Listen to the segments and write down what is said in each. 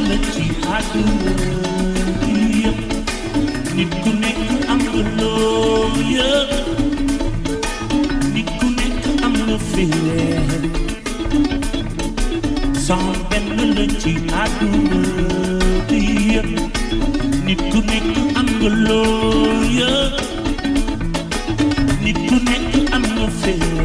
la ci àdduna bi yëpp nit ku nekk am nga loo yëg nit ku nekk am nga fileer son benn la ci àdduna bi yëpp nit ku nekk am nga loo yëg nit ku nekk am nga fileer.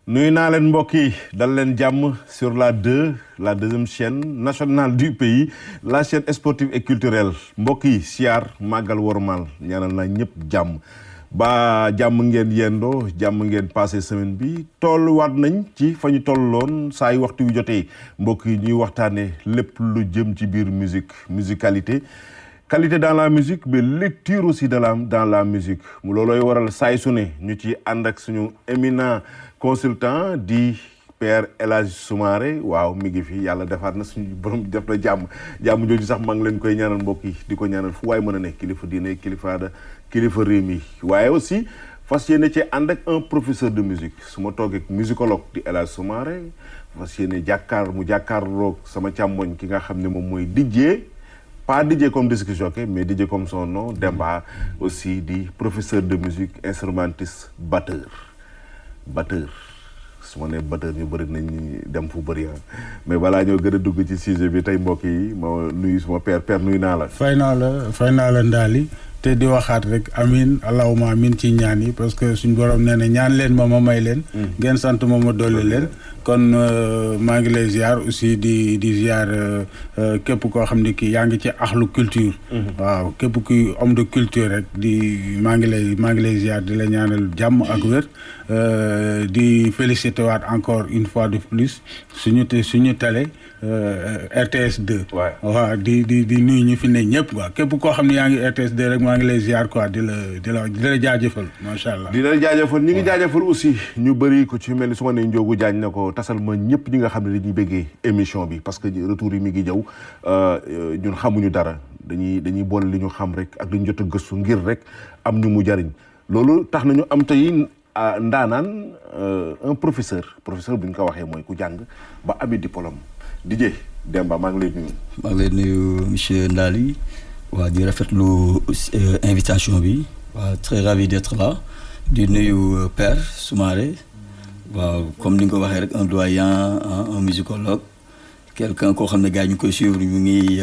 nuyu naa leen mbokk yi dal leen jàmm sur la deuxième chaîne nationale du pays la chaîne sportive et culturelle mbokk yi siyaar màggal wormal ñaanal naa ñëpp jàmm ba jàmm ngeen yendoo jàmm ngeen passé semaine bi tolluwaat nañ ci fa ñu tolloon saa yu waxtu wi jotee mbokk yi ñuy waxtaane lépp lu jëm ci biir musicalité qualité dans la musique mais lecture aussi dans la musique loolooy waral saay su ne ñu ci ànd ak suñu éminent consultant di Père El Hadj Soumaré waaw mi ngi fi yàlla defaat na suñu borom def na jàmm jooju sax maa ngi leen koy ñaanal mbokk yi di ko ñaanal fu waay mën a nekk kilifa diine kilifa aada kilifa réew mi waaye aussi fas yéene ci ànd ak un professeur de musique su ma toogee ak musicologue di El Hadj Soumaré fas yéene jàkkaarloog sama càmmoñ ki nga xam ne moom mooy DJ pas DJ comme disc jockey mais DJ comme son nom Demba aussi di professeur de musique instrumentiste batteur su ma nee batteur ñu bëri nañ dem fu bëri mais balaa ñoo gën a dugg ci sujet bi tey mbokk yi ma nuyu suma père nuyu naa la. fay naa la Ndaly te di waxaat rek amin allahuma amin ci ñaan yi parce que suñ borom nee na ñaan leen ma may leen. ngeen sant ma dolli leen. kon maa ngi lay ziar aussi di ziar képp koo xam ne kii yaa ngi ci axlu culture. waaw képp kuy homme de culture rek maa ngi lay ziar di la ñaanal jàmm ak wér. di féliciter waat encore une fois de plus suñu télé RTS 2. waaw di nuyu ñu fi ne ñëpp quoi képp koo xam ne yaa ngi RTS 2 rek maa ngi lay ziar quoi di la jaajëfal macha allah. di la jaajëfal ñu ngi jaajëfal aussi ñu bëri ko ci mel ni su ma nee Ndiogou Diagne na ko tasal ma ñëpp ñi nga xam ne dañuy bëggee émission bi parce que retour yi mi ngi jëw ñun xamuñu dara dañuy boole li ñu xam rek ak li ñu jot a gëstu ngir rek am ñu mu jariñ loolu tax nañu am tey ndaanaan un professeur bu ñu ko waxee mooy ku jàng ba ami diplôme DJ Demba maa ngi lay nuyu. maa ngi lay nuyu monsieur Ndaly waa di rafetlu invitation bi waa très ravi d'être là di nuyu Père Soumaré waaw comme ni nga ko waxee rek un doyen un musicologue quelqu'un koo xam ne gars yi ñu koy suivre ñu ngi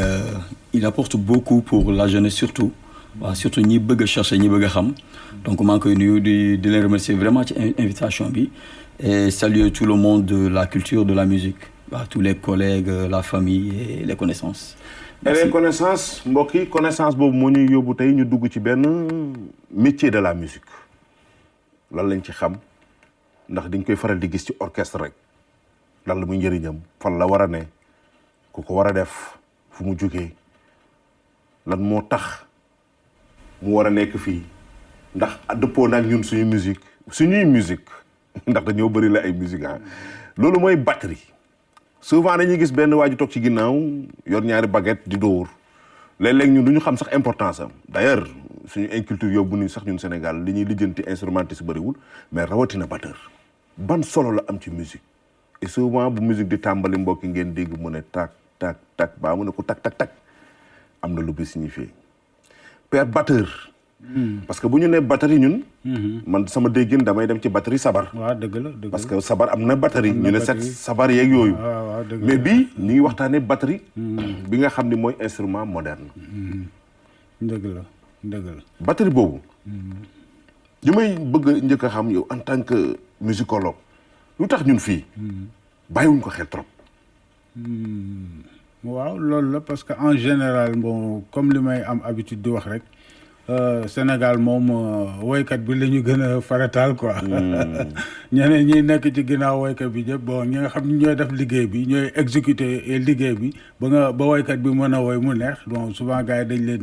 il apporte beaucoup pour la jeunesse surtout waaw surtout ñi bëgg a chercher ñi bëgg a xam donc maa ngi koy nuyu di leen remercier vraiment ci invitation bi et saluer tout le monde de la culture de la musique waaw tous les collègues la famille et les connaissances. et les connaissances mbokk yi connaissance boobu moo ñuy yóbbu tey ñu dugg ci benn métier de la musique lan lañ ci xam. ndax dañ koy faral di gis ci orchestre rek lan la muy njëriñam fan la war a ne ku ko war a def fu mu jógee lan moo tax mu war a nekk fii ndax dëppoo naag ñun suñuy musique ndax dañoo bëri la ay musique loolu mooy batterie souvent dañuy gis benn waa ji toog ci ginnaaw yor ñaari baguette di dóor léeg-léeg ñun du ñu xam sax importance am d'ailleurs suñu inculture yóbbu ni sax ñun Sénégal li ñuy lijjanti instrumentiste bëriwul mais rawatina batteur ban solo la am ci musique et souvent bu musique di tàmbali mbokki ngeen dégg mu ne tak tak tak baa mu ne ko tak tak tak am na lu bi signifié père batteur parce que bu ñu nee batterie ñun man sama déggin damay dem ci batterie sabar waaw dëgg la parce que sabar am na batterie ñu ne set sabar yeeg yooyu mais bii ñu ngi waxtaanee batterie bi nga xam ne mooy instrument moderne dëgg la batterie boobu li may bëgg njëkk a xam yow en tant que musicologue lu tax ñun fii bàyyiwuñ ko xel trop. waaw loolu la parce que en général bon comme li may am habitude di wax rek Sénégal moom woykat bi la ñu gën a farataal quoi. ñeneen ñi nekk ci ginnaaw woykat bi ñëpp bon ñi nga xam ne ñooy def liggéey bi ñooy exécuter liggéey bi ba woykat bi mën a woy mu neex bon souvent gars yi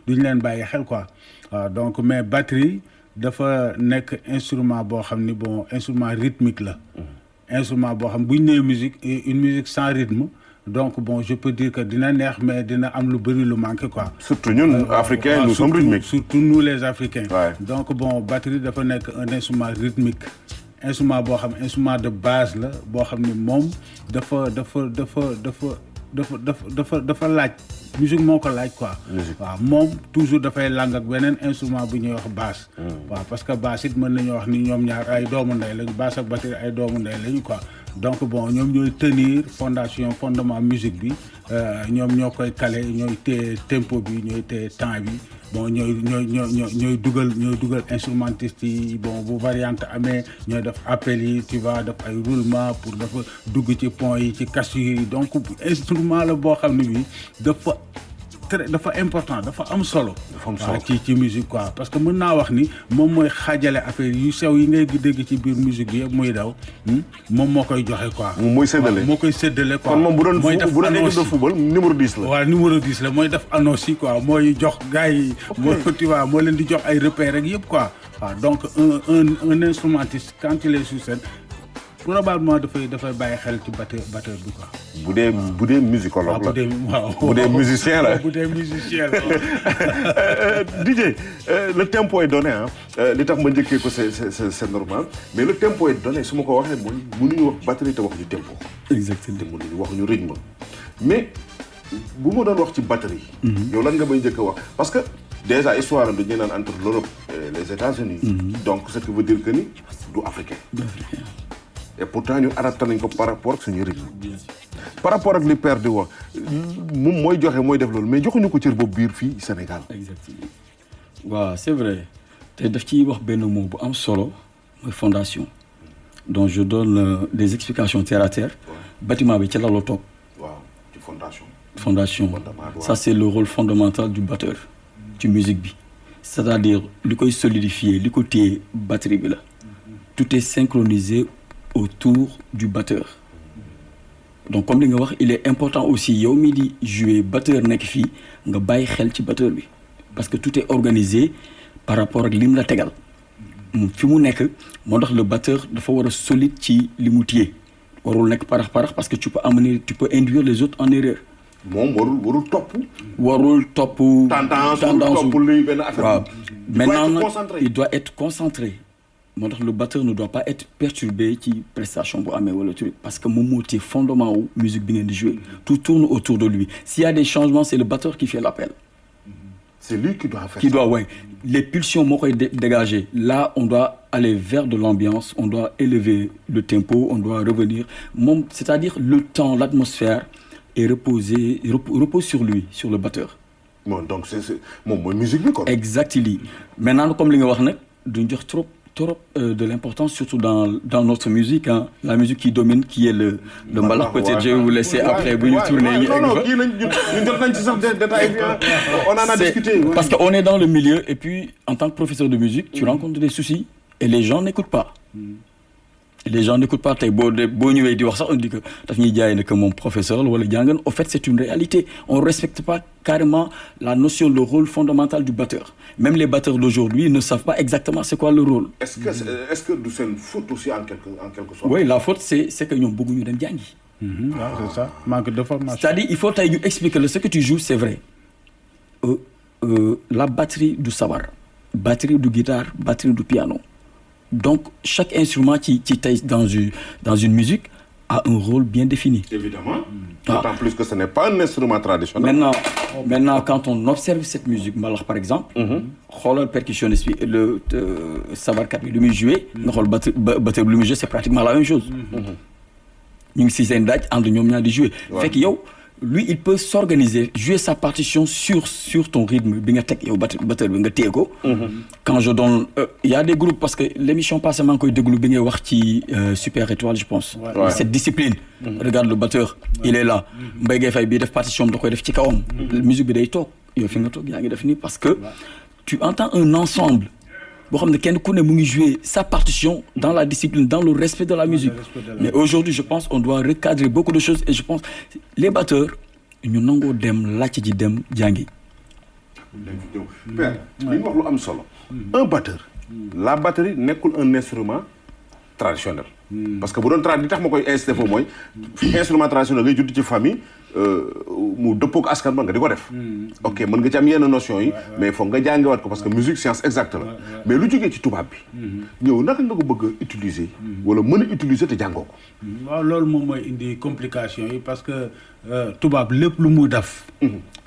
duñ leen bàyyi xel quoi waaw donc mais batterie dafa nekk instrument boo xam ni bon instrument rythmique la. instrument boo xam bu ñu nee musique une musique sans rythme. donc bon je peux dire que dina neex mais dina am lu bëri lu manqué quoi. surtout ñun africains nous sommes rythmiques. surtout nous les africains. Ouais. donc bon batterie dafa nekk un instrument rythmique instrument boo xam instrument de base la boo xam ne moom dafa laaj musique moo ko laaj quoi. waaw moom toujours dafay lang ak beneen instrument bu ñuy wax basse. waaw parce que basse it mën nañoo wax ni ñoom ñaar ay doomu ndey lañu basse ak batterie ay doomu ndey lañu quoi. donc bon ñoom ñooy tenir fondement musique bi ñoom ñoo koy caler ñooy téye tempo bi ñooy téye temps bi bon ñooy dugal instrumentiste yi bon bu variante amee ñooy def appel yi tu vois def ay roulement pour dafa dugg ci pont yi ci cassure yi donc instrument la boo xam ne bi dafa important dafa am solo. ci musique quoi parce que mën naa wax ni moom mooy xaajale affaire yu sew yi ngay dégg ci biir musique bi yëpp muy daw moom moo koy joxe quoi. mooy séddale moo koy séddale quoi. kon moom bu doon équipe de football numéro 10 la. waaw numéro 10 la mooy def annonce yi quoi mooy jox gars yi. tu vois moo leen di jox ay repères rek yëpp quoi. waaw donc un instrumentiste quand il est sur scène probablement dafay bàyyi xel ci batteur bi quoi. bu dee musicologue la bu dee musicien la. bu dee musicien la. DJ le tempo est donné li tax ma njëkkee ko c'est normal mais le tempo est donné su ma ko waxee mooy mënuñu wax batterie te waxuñu tempo. exactement te mënuñu waxuñu rythme mais bu ma doon wax ci batterie. yow lan nga may njëkk a wax parce que déjà histoire am dañuy naan entre l'Europe et les États-Unis donc ce qui veut dire que ni du africain. et pourtant ñu adapté nañ ko par rapport ak suñu rythme. par rapport ak li père di wax moom mooy joxe mooy def loolu mais joxuñu ko cër boobu biir fii Sénégal. exactement waaw c'est vrai te daf ciy wax benn mot bu am solo mooy fondation. donc je donne des explications terre à terre. bâtiment bi ci la la toog. waaw ci fondation. fondation ça c'est le rôle fondamental du batteur. ci musique bi c'est-à-dire li koy solidifier li ko téye batterie bi la. tout est synchronisé autour du batteur. donc comme li nga wax il est important aussi yow mi di jouer batteur nekk fii nga bàyyi xel ci batteur bi parce que tout est organisé par rapport ak lim la tegal fi mu nekk moo tax le batteur dafa war a solide ci li mu téye warul nekk parax parce que tu peux induire les autres en erreur. moom warul topp. tendance luy benn affaire. waaw maintenant il doit être concentré. moo tax le batteur ne doit pas être perturbé ci prestation bu amee wala truc parce que moom moo téye fondement wu musique bi ngeen di jouer tout tourne autour de lui s'il y a des changements c'est le batteur qui fait l'appel. c'est lui qui doit faire les pulsions moo koy dégager là on doit aller vers de l'ambiance on doit élever le tempo on doit revenir moom c'est-à-dire le temps l'atmosphère est repose sur lui sur le batteur. bon donc c'est moom mooy musique bi quoi. exactement maintenant comme li nga wax nag duñ jox trop de l'importance surtout dans notre musique la musique qui domine qui est le mbalax peut-être je vais vous laisser après bu ñu tourner non kii lañ jot nañ ci sax détail bi on en a discuté parce que on est dans le milieu et puis en tant que professeur de musique tu rencontres des soucis et les gens n'écoutent pas tey boo ñëwee di wax sax on dit que daf ñuy jaay ne que moom professeur la wala jàngan au fait c'est une réalité on respecte pas carrément la notion le rôle fondamental du batteur même les batteurs d'aujourd'hui ne savent pas exactement c'est quoi le rôle. est-ce que du seen faute aussi en quelque sorte. oui la faute c'est que ñoom bëgguñu dem jàngi. waaw c'est ça manque de formation. c'est-à-dire il faut tey ñu expliquer ce que tu joues c'est vrai la batterie du sabar batterie du guitare batterie du piano. donc chaque instrument qui tey dans une musique a un rôle bien défini. Évidemment. D'autant plus que ce n'est pas un instrument traditionnel. Maintenant quand on observe cette musique mbalax par exemple. xoolal percussionniste bi le sabarkat bi lu muy jouer. nga xool batteur bi lu muy jouer c'est pratiquement la même chose. ñu ngi si seen daaj ànd ñoom ñaar di jouer. fekk yow lui il peut s'organiser jouer sa partition sur ton rythme bi nga teg yow batteur bi nga téye ko. quand je donne il y a des groupes parce que l'émission passée maa ngi koy déglu bi ngay wax ci Super Étoile je pense. cette discipline. regarde le batteur il est là. Mbaye Gueye Faye bii def partition da koy def ci kawam. musique bi day toog yow fi nga toog yaa ngi def nii parce que tu entends un ensemble. boo xam ne kenn ku ne mu ngi jouer sa partition dans la discipline dans le respect de la musique mais aujourd'hui je pense on doit recadrer beaucoup de choses et je pense les batteurs ñu nangoo dem laajte ji dem jàngi. Père li ñu wax lu am solo. un batteur. la batterie nekkul un instrument traditionnel. parce que bu doon li tax ma koy incité foofu mooy instrument traditionnel ngay judd ci famille mu dëppook askan ba nga di ko def. ok mën nga ci am yenn notion yi. mais foog nga jàngiwaat ko parce que musique science exacte la. mais lu jógee ci tubaab bi. ñëw naka nga ko bëgg a utiliser. wala mën a utiliser te jàngoo ko. waaw loolu moom mooy indi complication yi parce que tubaab lépp lu muy def.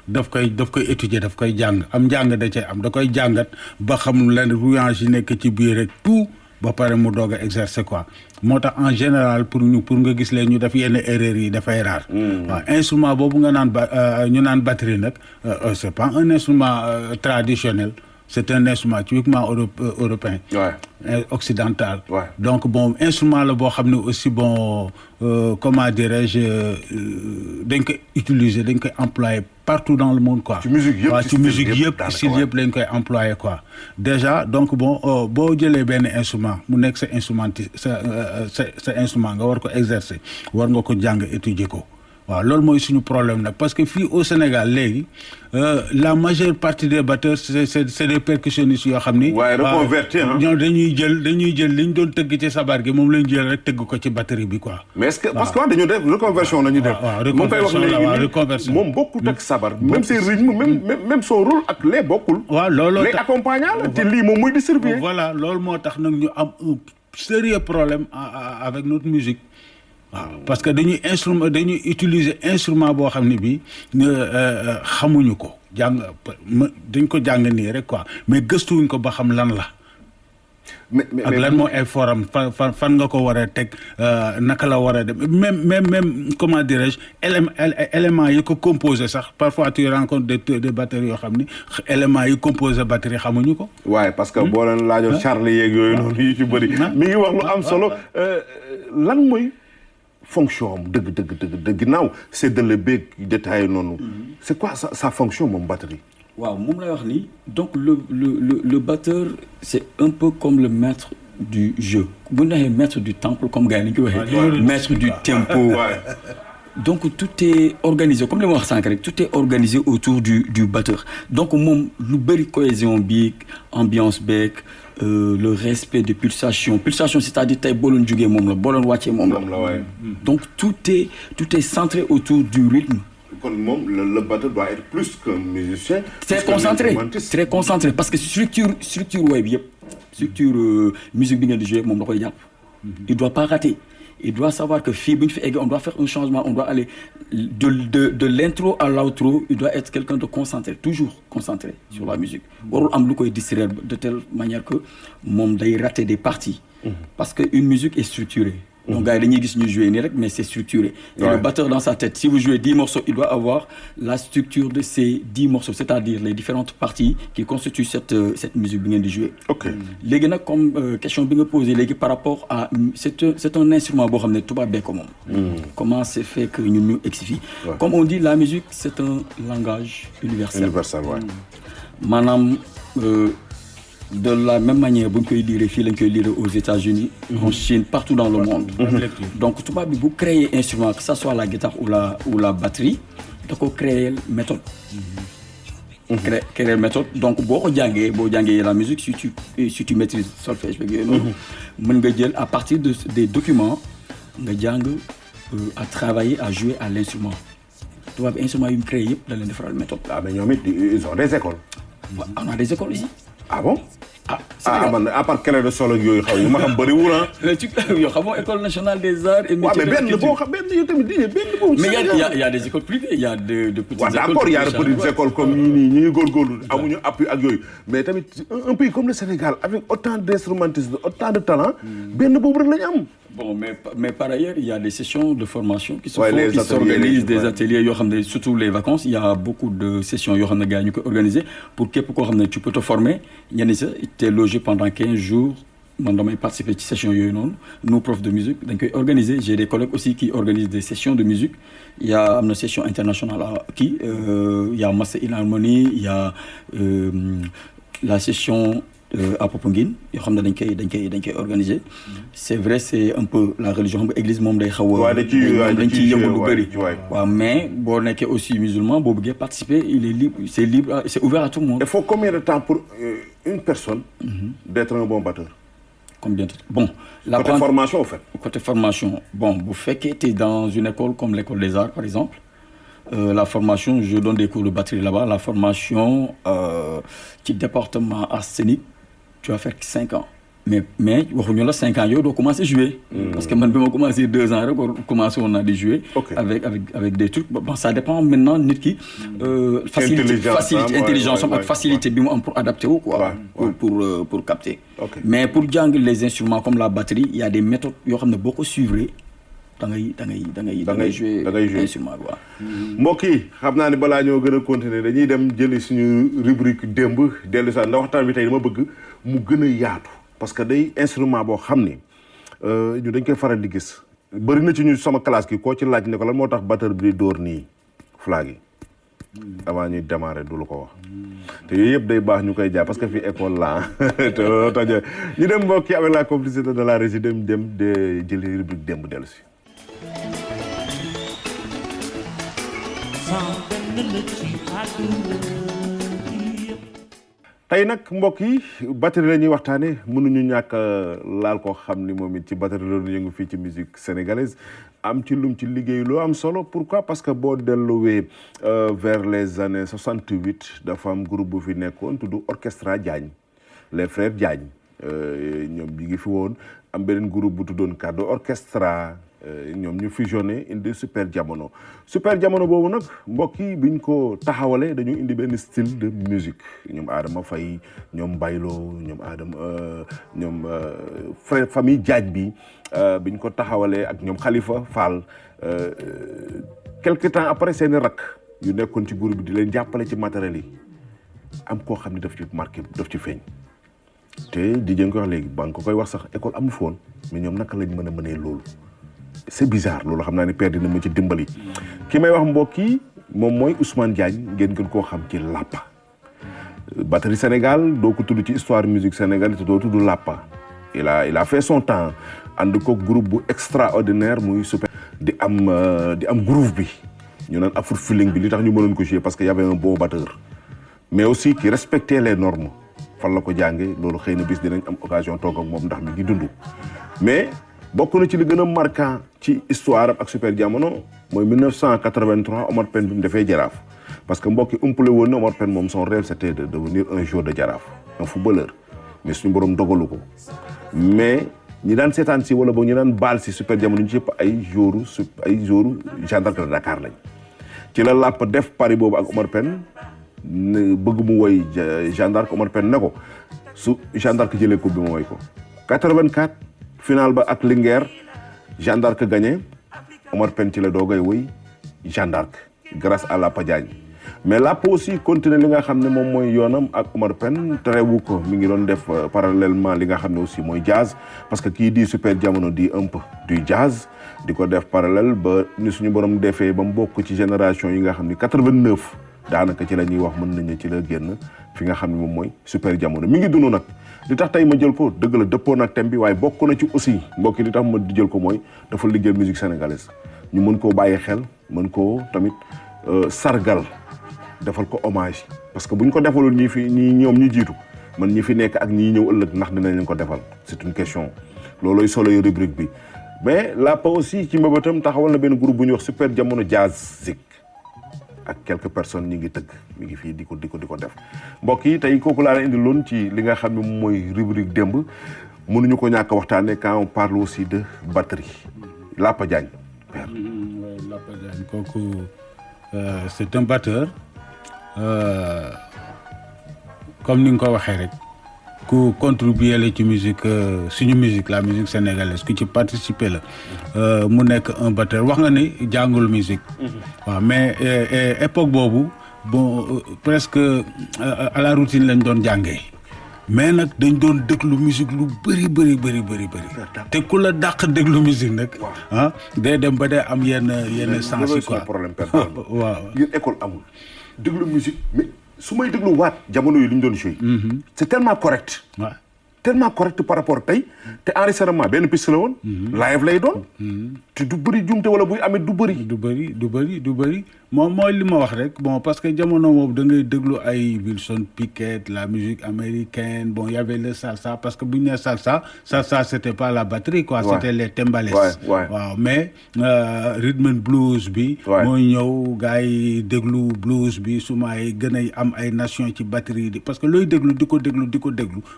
daf koy étudier daf koy jàng am njàng da cay am da koy jàngat ba xam lan rouage yi nekk ci biir rek tout ba pare mu doog a exercer quoi moo tax en général pour nga gis leen ñu def yenn erreurs yi dafay rare. waaw instrument boobu nga naan ñu naan batterie nag c'est pas un instrument traditionnel. C'est un instrument typiquement européen, occidental. Ouais. Donc, bon, instrument là, aussi, bon, comment dirais-je, d'un que utiliser, d'un que employer partout dans le monde, quoi. Tu musique, yep, d'un que employer, quoi. Déjà, donc, bon, bon, j'ai les ben instruments, mon ex instrument, c'est instrument, on va exercer, on va étudier, quoi. waaw loolu mooy suñu problème nag parce que fii au Sénégal léegi la majeure partie des batteurs c'est des percussionnistes yoo xam ni. waaye reconverti ñoom dañuy jël li ñu doon tëgg ci sabar gi moom lañ jël rek tëgg ko ci batterie bi quoi. mais est-ce que parce que dañu def reconversion la ñu def. waaw reconversion moom bokkut ak sabar. même ses rythmes même son rôle ak les bokkul. waaw looloo tax les accompagnant la te lii moom mooy distribuer. voilà loolu moo tax nag ñu am un sérieux problème avec notre musique. waaw parce que dañuy utiliser instrument boo xam ne bii xamuñu ko dañ ko jàng nii rek quoi mais gëstuwuñ ko ba xam lan la. ak lan moo ay forum fan nga ko war a teg naka la war a dem même comment dirais-je éléments yi ko composé sax parfois tu rencontres des batteries yoo xam ni éléments yi composé batterie xamuñu ko. waaye parce que boo leen laajoon Charles yeeg yooyu noonu yu ci bëri. mi ngi wax lu am solo lan mooy. fonction am dëgg ginnaaw c'est de le beeg détaillé noonu. c'est quoi sa fonction moom batterie. waaw moom lay wax nii donc le batteur c'est un peu comme le maître du jeu bu ñu waxee maître du temple comme gars yi ni ñu ko waxee. maître du tempo. donc tout est organisé comme li ma wax sànq rek tout est organisé autour du batteur donc moom lu bëri cohésion bi ambiance beeg. Le respect des pulsations c'est-à-dire tey boo leen jugee moom la boo leen wàccee moom la donc tout est centré autour du rythme. kon moom le batteur doit être plus qu'un musicien. très concentré parce que structure way bi yëpp structure musique bi ngeen di jouer moom da koy jàpp. il doit pas rater. Il doit savoir que fii bu ñu fi eggee on doit faire un changement on doit aller de l'intro à l'outro il doit être quelqu'un de concentré toujours concentré sur la musique warul am lu koy distraire de telle manière que moom day rater des parties parce que une musique est structurée donc gars yi dañuy gis ñu jouer nii rek mais c'est structuré et le batteur dans sa tête si vous jouez 10 morceaux il doit avoir la structure de ces 10 morceaux c'est-à-dire les différentes parties qui constituent cette musique bi ngeen di jouer. ok léegi nag comme question bi nga posé léegi par rapport à c'est un instrument boo xam ne tubaab bee ko moom. comment c'est fait que ñun ñu egsi fii. comme on dit la musique c'est un langage universel. maanaam. de la même manière bu ñu koy lire fii lañ koy lire aux États-Unis en Chine partout dans le monde donc tubaab bi bu créer instrument que ça soit la guitare ou la batterie da ko créer méthode créer méthode donc boo jàngee la musique si tu maîtrises solfège beeg yooyu noonu mën nga jël à partir des documents nga jàng à travailler à jouer à l'instrument tubaab bi instrument yu mu créé yëpp da leen defaral méthode. mais ñoom it ils ont des écoles. on a des écoles ici. ah bon. man à part clé de sol ak yooyu xaw ma xam bëriwul ah. yow xamoo école nationale des arts et métiers. mais benn boo xam benn yow tamit benn boobu. mais il y a des écoles privées il y a de petites écoles. d'accord il y a de petites écoles comme ñii ñu ngi góorgóorlu amuñu appui ak yooyu mais tamit un pays comme le Sénégal avec autant d'instrumentistes autant de talent benn boobu rek la ñu am. Bon, mais par ailleurs, il y a des sessions de formation qui s'organisent, des ateliers, surtout les vacances. Il y a beaucoup de sessions qui sont organisées pour que tu peux te former. Tu es logé pendant 15 jours. Je participe à ces sessions. Nous, profs de musique, organisés. J'ai des collègues aussi qui organisent des sessions de musique. Il y a une session internationale il y a Master in Harmony, il y a la session... à Popenguine yoo xam ne dañ koy organiser c'est vrai c'est un peu la religion xam nga église moom day xaw a dañ ciy yëngu lu bëri waaw mais boo nekkee aussi musulman boo bëggee participer il est libre c'est ouvert à tout le monde. Il faut combien de temps pour une personne d'être un bon batteur? Combien de temps? Bon, côté formation au fait. Côté formation, bon, bu fekkee t'es dans une école comme l'école des arts par exemple, la formation, je donne des cours de batterie là-bas. La formation, petit département arsenic, tu vas faire 5 ans. Mais waxuñu la 5 ans yooyu doo commencer jouer. Parce que man bi ma commencé 2 ans rek commencé woon naa di jouer. avec des trucs bon ça dépend maintenant nit ki. facilité intelligence am ak facilité bi mu am pour adapter wu quoi. pour capter. mais pour jàng les instruments comme la batterie il y a des méthodes yoo xam ne boo ko suivre da ngay jouer instrument bi waaw. mbokk yi xam naa ne balaa ñoo gën a continuer dañuy dem jëli suñu rubrique démb dellu saa ndax waxtaan bi tey dama bëgg mu gën a yaatu. parce que day instrument boo xam ni ñu dañ koy faral di gis bëri na ci ñu sama classe gi koo ci laaj ne ko lan moo tax batteur bi di dóor nii flag yi avant ñuy démarrer du la ko wax te yooyu yëpp day baax ñu koy jàpp parce que fii école la te loolu tax ñu dem mbokk yi avec la complicité de la régie dem de jëli rubrique démb dellu si. tey nag mbokk yi batterie la ñuy waxtaane mënuñu ñàkk laal koo xam ni moom it ci batterie la ñu yëngu fii ci musique sénégalaise am ci lum ci liggéey loo am solo pourquoi parce que boo delluwee vers les années 68 dafa am groupe bu fi nekkoon tudd Orchestra Diagne les frères Diagne ñoom ñi ngi fi woon am beneen groupe bu tuddoon Cardo Orchestra ñoom ñu fusionné indi Super Jamono boobu nag mbokk yi biñ ko taxawalee dañu indi benn style de musique ñoom Adama Faye ñoom Baylo ñoom frère famille Diagne bi biñ ko taxawalee ak ñoom Khalifa Fall quelque temps après seeni rak yu nekkoon ci groupe bi di leen jàppale ci matériel yi am koo xam ne daf ci marqué daf ci feeñ te di jën ko wax léegi ba nga ko koy wax sax école amu foon mais ñoom naka lañ mën a mënee loolu c'est bizarre loolu xam naa ne père dina ma ci dimbali ki may wax mbokk yi moom mooy Ousmane Diagne ngeen gën koo xam ci Lappa batterie Sénégal doo ko tudd ci histoire musique sénégalaise te doo tudd Lappa il a fait son temps ànd ko groupe bu extraordinaire muy super di am groove bi ñu naan afro feeling bi li tax ñu mënoon ko jouer parce que y avait un bon batteur mais aussi qui respectait les normes fan la ko jànge loolu xëy na bis dinañ am occasion toog ak moom ndax mi ngi dund mais bokk na ci li gën a marquant ci histoire ak Super Jamono mooy 1983 Omar Pène bi mu defee Jaraaf parce que mbokk yi umpale woon na Omar Pène moom son rêve c'était de devenir un joueur de Jaraaf un footballeur mais suñu borom dogalu ko mais ñi daan seetaan si wala boog ñi daan baal si Super Jamono ñu ci yëpp ay joueurs Jeanne d'Arc de Dakar lañ ci la Lappa def pari boobu ak Omar Pène bëgg mu woy Jeanne d'Arc Omar Pène ne ko su Jeanne d'Arc jëlee coupe bi mu woy ko 84 final ba ak Linguère Jeanne d'Arc gagné Omar Pène ci la doogay woy Jeanne d'Arc grâce à Lappa Diagne mais Lappa aussi continuer li nga xam ne moom mooy yoonam ak Omar Pène terewu ko mi ngi doon def parallèlement li nga xam ne aussi mooy jazz parce que kii di Super Jamono di un peu du jazz di ko def parallèle ba ni suñu borom defee ba mu bokk ci génération yi nga xam ni 89 daanaka ci la ñuy wax mën nañu ci la génn fi nga xam ne moom mooy Super Jamono mi ngi dund nag li tax tey ma jël ko dëgg la dëppoo nag thème bi waaye bokk na ci aussi mbokk yi li tax ma di jël ko mooy dafa liggéey musique sénégalaise ñu mën koo bàyyi xel mën koo tamit sargal defal ko hommage parce que bu ñu ko defalul ñi ñoom ñu jiitu man ñi fi nekk ak ñi ñëw ëllëg ndax dinañ leen ko defal c'est une question loolooy soloy rubrique bi mais Lappa aussi ci mbëbëtam taxawal na benn groupe bu ñuy wax Super Jamono Jazz Zik ak quelques personnes ñi ngi tëgg mi ngi fii di ko def mbokk yi tey kooku laa la indi loon ci li nga xam ne mooy rubrique démb mënuñu ko ñàkk waxtaanee quand on parle aussi de batterie Lappa Diagne. Lappa Diagne kooku c'est un batteur comme ni nga ko waxee rek ku contribuer la ci musique suñu musique la musique sénégalaise ku ci participer la mu nekk un batteur wax nga ni jàngul musique waaw mais époque boobu bon presque à la routine lañ doon jàngee mais nag dañ doon déglu musique lu bëri te ku la dàq déglu musique nag ah day dem ba day am yenn sens yi quoi problème waaw ngir école amul déglu musique mais su may déglu waat jamono yi li ñu doon joué c'est tellement correct waaw tellement correct par rapport tey te enregistrement benn piste la woon. live lay doon. te du bëri jumte wala buy amit du bëri. du bëri moom mooy li ma wax rek bon parce que jamono boobu da ngay déglu ay Wilson Pickett la musique américaine bon y avait le salsa parce que bu ñu nee salsa c'était pas la batterie quoi. C'était les timbales. waaw mais rhythm and blues bi. mooy ñëw gars yi déglu blues bi su may gën a am ay nation ci batterie bi parce que looy déglu di ko déglu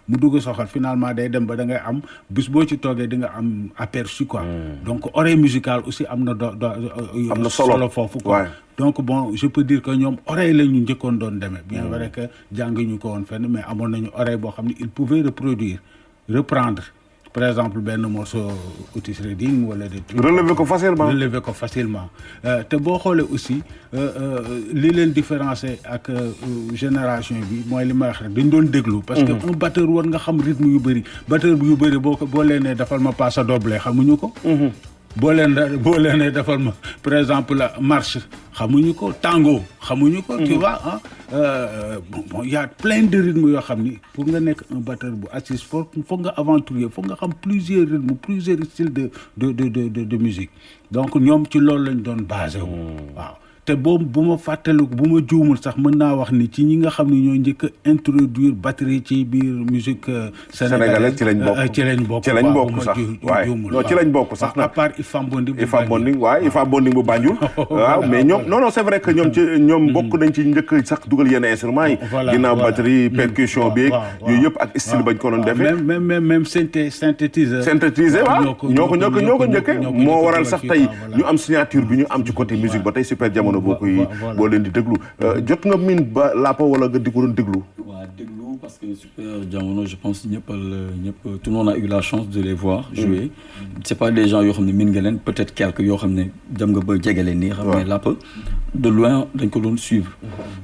mu dugg soxal finalement day dem ba da ngay am bis boo ci toogee di nga am aperçu quoi. donc oreille musicale aussi am na solo foofu quoi. donc bon je peux dire que ñoom oreille la ñu njëkkoon doon demee. bien vrai que jànguñu ko woon fenn mais amoon nañu oreille boo xam ne il pouvait reprendre par exemple benn morceau Otis Redding wala des trucs. relever ko facilement. te boo xoolee aussi li leen différencier ak génération bi mooy li ma wax rek dañ doon déglu. parce que un batteur war nga xam rythme yu bëri batteur yu bëri boo leen nee defal ma passe doble xamuñu ko. boo leen defal ma par exemple marche xamuñu ko tango xamuñu ko. tu vois bon y a plein de rythmes yoo xam ni pour nga nekk un batteur bu assis foog nga aventurier foog nga xam plusieurs rythmes plusieurs styles de musique donc ñoom ci loolu lañ doon basé wu. waaw te boobu bu ma fàttaliku bu ma juumul sax mën naa wax ni ci ñi nga xam ne ñoo njëkk a introduire batterie ci biir musique sénégalaise ci lañ bokk sax waaye non ci lañ bokk sax à part Ifa Bonding bu Banjul waaw mais ñoom non c'est vrai que ñoom bokk nañ ci njëkk sax dugal yenn instruments yi ginnaaw batterie percussion bi yooyu yëpp ak style bañ ko doon defee même synthétiseur waaw ñoo ko njëkkee moo waral sax tey ñu am signature bi ñu am ci côté musique ba tey super jamono boo leen di déglu jot nga miin ba Lapo wala nga di ko doon déglu. waaw déglu parce que super jamono je pense ñëpp tout le monde a eu la chance de les voir jouer. c'est pas des gens yoo xam ne miin nga leen peut-être quelques yoo xam ne dem nga ba jege leen nii. xam ne Lapo de loin dañ ko doon suivre.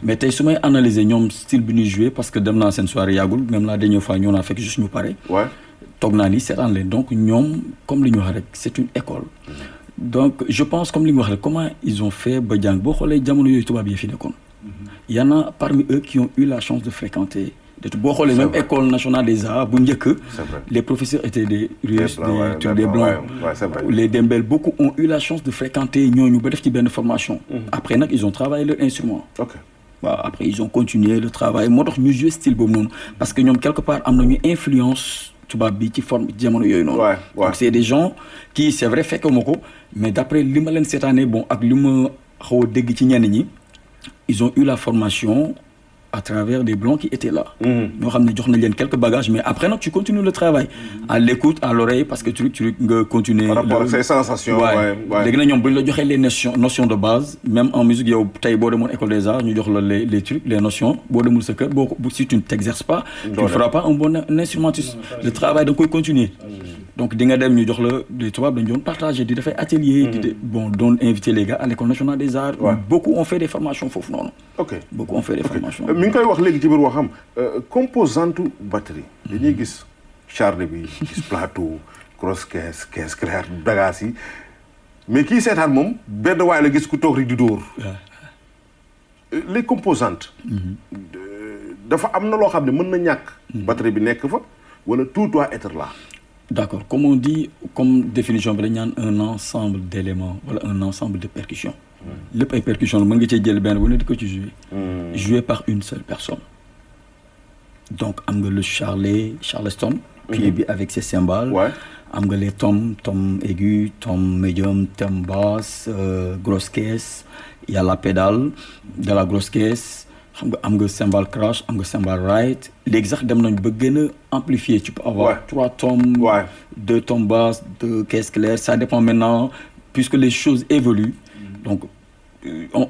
mais tey su may analyser ñoom style bi ñuy jouer parce que dem naa seen soirée yàggul même la dernière fois ñoo naa fekk juste ñu pare. toog naa ni seetaan leen donc ñoom comme li ñu wax rek c'est une école. donc je pense comme li nga wax rek comment ils ont fait ba jàng boo xoolee jamono yooyu tubaab yi fi nekkoon. y en a parmi eux qui ont eu la chance de fréquenter. boo xoolee même école nationale des arts bu njëkk. les professeurs étaient des Russes des blancs. les Dembel beaucoup ont eu la chance de fréquenter ñooñu ba def ci benn formation. après nag ils ont travaillé leur instrument. waaw après ils ont continué le travail moo tax ñu jouer style boobu noonu parce que ñoom quelque part am nañu influence. tubaab bi ci forme jamono yooyu noonu. donc c'est des gens qui c'est vrai fekk ma ko mais d'après li ma leen seetaanee bon ak li ma xaw a dégg ci ñenn ñi ils ont eu la formation à travers des blancs qui étaient là. ñoo xam ne jox nañ leen quelques bagages mais après nag tu continues le travail. à l'écoute à l'oreille parce que tu nga continuer. par rapport ak ces sensations. léegi nag ñoom bu ñu la joxee les notions de base même en musique yow tey boo demoon école des arts ñu jox la les trucs les notions boo demul sa kër si tu ne t'exerces pas. tu ne feras pas un bon instrumentiste. le travail da nga koy continuer. donc di nga dem ñu jox la les tubaab dañu doon partager di dafay atelier. bon doon inviter les gars à l'école nationale des arts. beaucoup ont fait des formations foofu noonu. beaucoup ont fait des formations. mi ngi koy wax léegi ci biir waxam composante batterie. dañuy gis charle bi gis plateau grosse caisse claire bagages yi mais kii seetaan moom benn waay la gis ku toog rek di dóor. les composantes. dafa am na loo xam ne mën na ñàkk. batterie bi nekk fa wala tout doit être là. d'accord comme on dit comme définition bi dañu naan un ensemble d'éléments wala un ensemble de percussions. lépp ay percussions la mën nga cee jël benn bu ne di ko ci jouer. joué par une seule personne. donc am nga le charleston. pied bi avec ses cymbales. am nga les toms aigus toms médium tom basse grosse caisse il y a la pédale de la grosse caisse. xam nga am nga cymbale crash am nga cymbale right léegi sax dem nañ ba gën a amplifier tu peux avoir 3 toms 2 toms basses 2 caisses claires ça dépend maintenant puisque les choses évoluent donc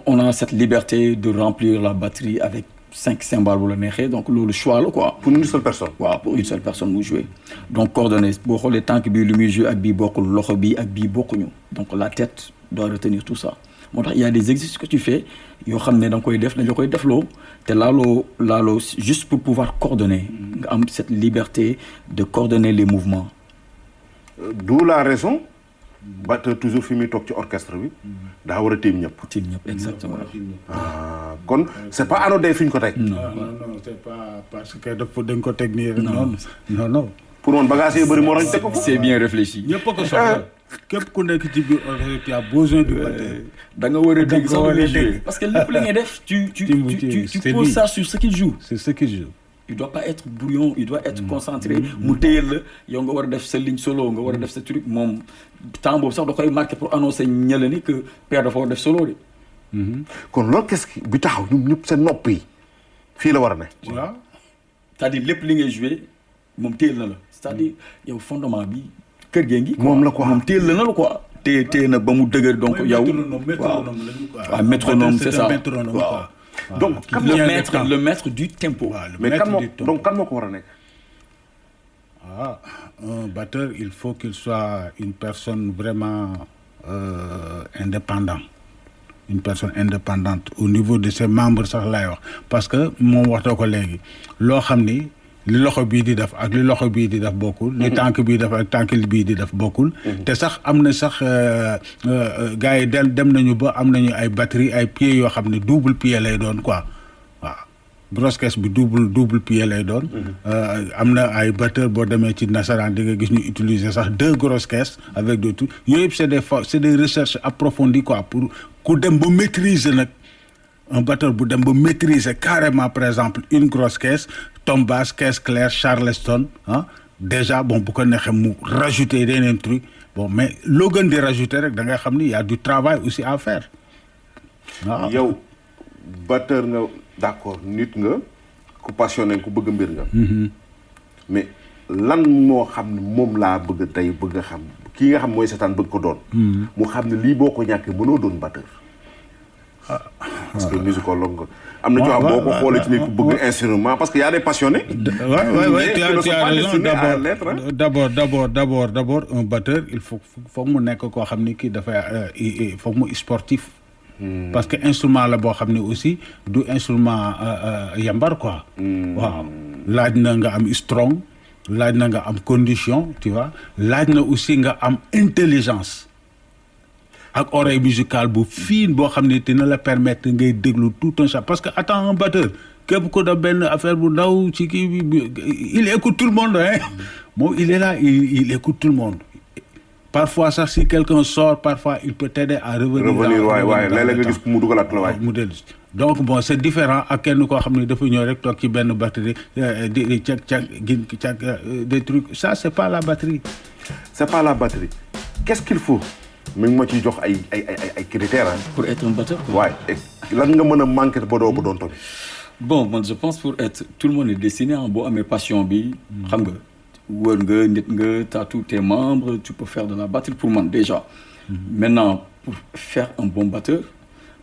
on a cette liberté de remplir la batterie avec 5 cymbales bu la neexee donc loolu choix la quoi. pour une seule personne. waaw pour une seule personne mu jouer donc coordonnées boo xoolee tànk bi lu muy jouer ak bii bokkul loxo bi ak bii bokkuñu donc la tête doit retenir tout ça. moo tax il y a des exercices que tu fais yoo xam ne da nga koy def dañ la koy defloo te laaloo juste pour pouvoir coordonner nga am cette liberté de coordonner les mouvements. D'où la raison batteur toujours fi muy toog ci orchestre bi daa war a tiim ñëpp. tiim ñëpp exactement. kon c'est pas anodin fi ñu ko teg. non c'est pas parce que dañ ko teg nii rek. non. pour man bagage yi bëri moo tax ñu teg ko. c'est bien réfléchi. ñëpp a ko soxla. képp ku nekk ci biir orchestre tu as besoin du batteur. da nga war a dégg sax lu jouer parce que lépp li ngay def tu poses ça sur ce qu'il joue. c'est ce qu'il joue. il doit pas être brouillon il doit être concentré mu téyel la yow nga war a def sa ligne solo nga war a def sa truc moom temps boobu sax da koy marqué pour annoncer ñële ni que père dafa war a def solo de. kon loolu qu'est-ce que bi taxaw ñun ñëpp seen nopp yi fii la war a ne. waaw. c'est-à-dire lépp li ngay joué moom téyel na la c'est-à-dire yow fondement bi kër gee ngi. moom la quoi moom téyel na la quoi. téye na ba mu dëgër donc yow. waaw métronome c'est ça waaw. donc le maître du tempo. mais kan moo ko war a nekk. Un batteur il faut qu'il soit une personne vraiment indépendante. Une personne indépendante au niveau de ses membres sax laay wax parce que moom waxtoo ko léegi loo xam ni li loxo bii di def ak li loxo bii di def bokkul. li tànk bii def ak tànk bii di def bokkul. te sax am na sax gars yi dem nañu ba am nañu ay batterie ay pieds yoo xam ne double pied lay doon quoi waaw. grosse caisse bi double pied lay doon. am na ay batteur boo demee ci nasaraan di nga gis ñu utiliser sax 2 grosses caisses avec des trucs yooyu yëpp c'est des recherches approfondies quoi pour ku dem ba maîtriser nag un batteur bu dem ba maîtriser carrément par exemple une grosse caisse tom basse caisse claire charleston déjà bon bu ko neexee mu rajouter yeneen truc bon mais loo gën di rajouter rek da ngay xam ni y a du travail aussi à faire waaw. yow batteur nga. d'accord nit nga ku passionné ku bëgg mbir nga. mais lan moo xam ne moom laa bëgg tey bëgg a xam kii nga xam mooy seetaan bëgg ko doon. mu xam ne lii boo ko ñàkkee mënoo doon batteur. parce que musicologue nga. am na ñoo xam boo ko xoolee ci nit ku bëgg instrument parce que y a des passionnés. ouais tu as raison d'abord un batteur il faut mu nekk koo xam ni kii dafay il faut mu sportif. parce que instrument la boo xam ne aussi du instrument yambar quoi. waaw laaj na nga am strong laaj na nga am condition tu vois laaj na aussi nga am intelligence ak oreille musicale bu fine boo xam ne dina la permettre ngay déglu tout un chant parce que attends un batteur képp ko da benn affaire bu ndaw ci kii bi il écoute tout le monde hein moom il est là il écoute tout le monde. Parfois sax si quelqu'un sort parfois il peut t'aider à revenir waaye léeg-léeg nga gis mu dugalaat la waay mu dellu donc bon c'est différent ak kenn koo xam ne dafa ñëw rek toog ci benn batterie di cag des trucs ça c'est pas la batterie. c'est pas la batterie qu'est-ce qu'il faut mi ngi ma ciy jox ay critères pour être un batteur. waaye lan nga mën a manquer ba doo doon tamit. bon man je pense pour être tout le monde est destiné boo amee passion bi xam nga. wër nga nit nga t'as tous tes membres tu peux faire de la batterie pour man déjà. Maintenant pour faire un bon batteur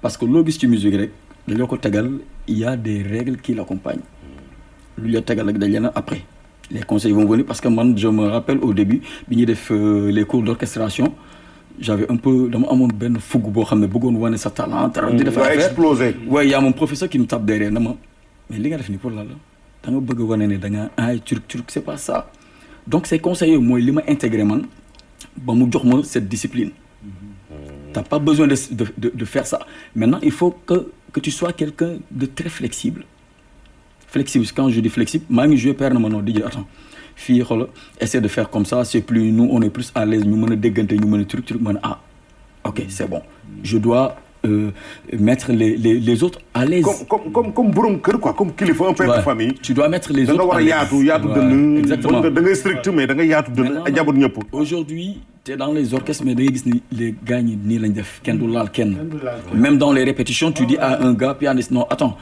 parce que loo gis ci musique rek dañoo ko tegal il y a des règles qui l'accompagnent lu la tegal rek dañ leen après les conseils vont venir parce que man je me rappelle au début bi ñuy def les cours d'orchestration j'avais un peu dama amoon benn fougue boo xam ne bëggoon wane sa talent. di def affaire explosé. ouais y a mon professeur qui me tape derrière na ma mais li nga def nii pour la da nga bëgg wane ne da nga ay turc c'est pas ça. Donc ces conseils mooy li ma intégré man ba mu jox ma cette discipline. T'as pas besoin de faire ça. Maintenant il faut que tu sois quelqu'un de très flexible. Flexible quand je dis flexible maa ngi joué père na ma non di attends fii xoolal essaie de faire comme ça c'est plus nous on est plus à l'aise ñu mën a déggante ñu mën a truc mën a ok c'est bon je dois mettre les autres à l'aise. comme borom kër quoi comme kilifa un père de famille. tu dois mettre les autres à l'aise da nga war a yaatu dënn. exactement da ngay strict mais da nga yaatu dënn a jabut ñëpp. aujourd'hui t'es dans les orchestres mais da ngay gis ni les gars ñi nii lañ def kenn du laal kenn. même dans les répétitions tu dis à un gars pianiste non attends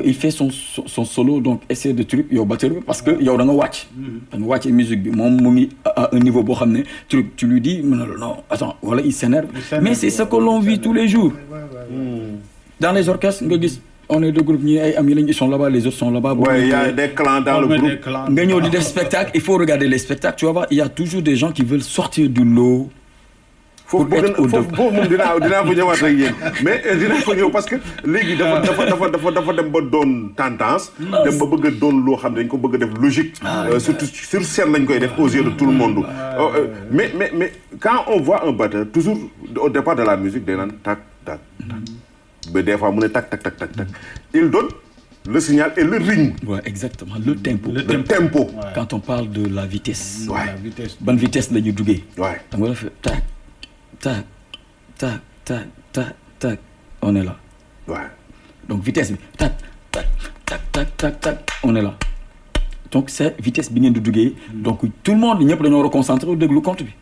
il fait son solo donc essaie de truc yow batteur bi parce que yow da nga wàcc musique bi moom mu ngi à un niveau boo xam ne truc tu lui dis non attends voilà il s'énerve mais c'est ce que l'on vit tous les jours. Dans les orchestres nga gis on est deux groupes ñi ay am yi lañ ils sont là-bas les autres sont là-bas. ouais il y a des clans dans le groupe. nga ñëw di def spectacle il faut regarder les spectacles tu vas voir il y a toujours des gens qui veulent sortir du lot. foofu moom dinaa fa ñëwaat ak yéen mais dinaa fa ñëw parce que léegi dafa dem ba doon tendance. dem ba bëgg a doon loo xam ne dañ ko bëgg a def logique. surtout sur scène lañ koy def aux yeux de tout le monde. mais quand on voit un batteur toujours au départ de la musique day naan tac tac tac. ba des fois mu ne tac tac tac tac tac il donne le signal et le rythme. Ouais, exactement, le tempo. Le tempo. Ouais. Quand on parle de la vitesse. Ouais. La vitesse. Bonne vitesse la ñu duggee. Ouais. xam nga dafa tac tac tac tac tac tac on est là. Ouais. Donc vitesse bi tac tac tac tac tac tac on est là. Donc c'est vitesse bi ngeen di duggee. Donc tout le monde ñëpp dañoo war a concentré wu déglu compte bi.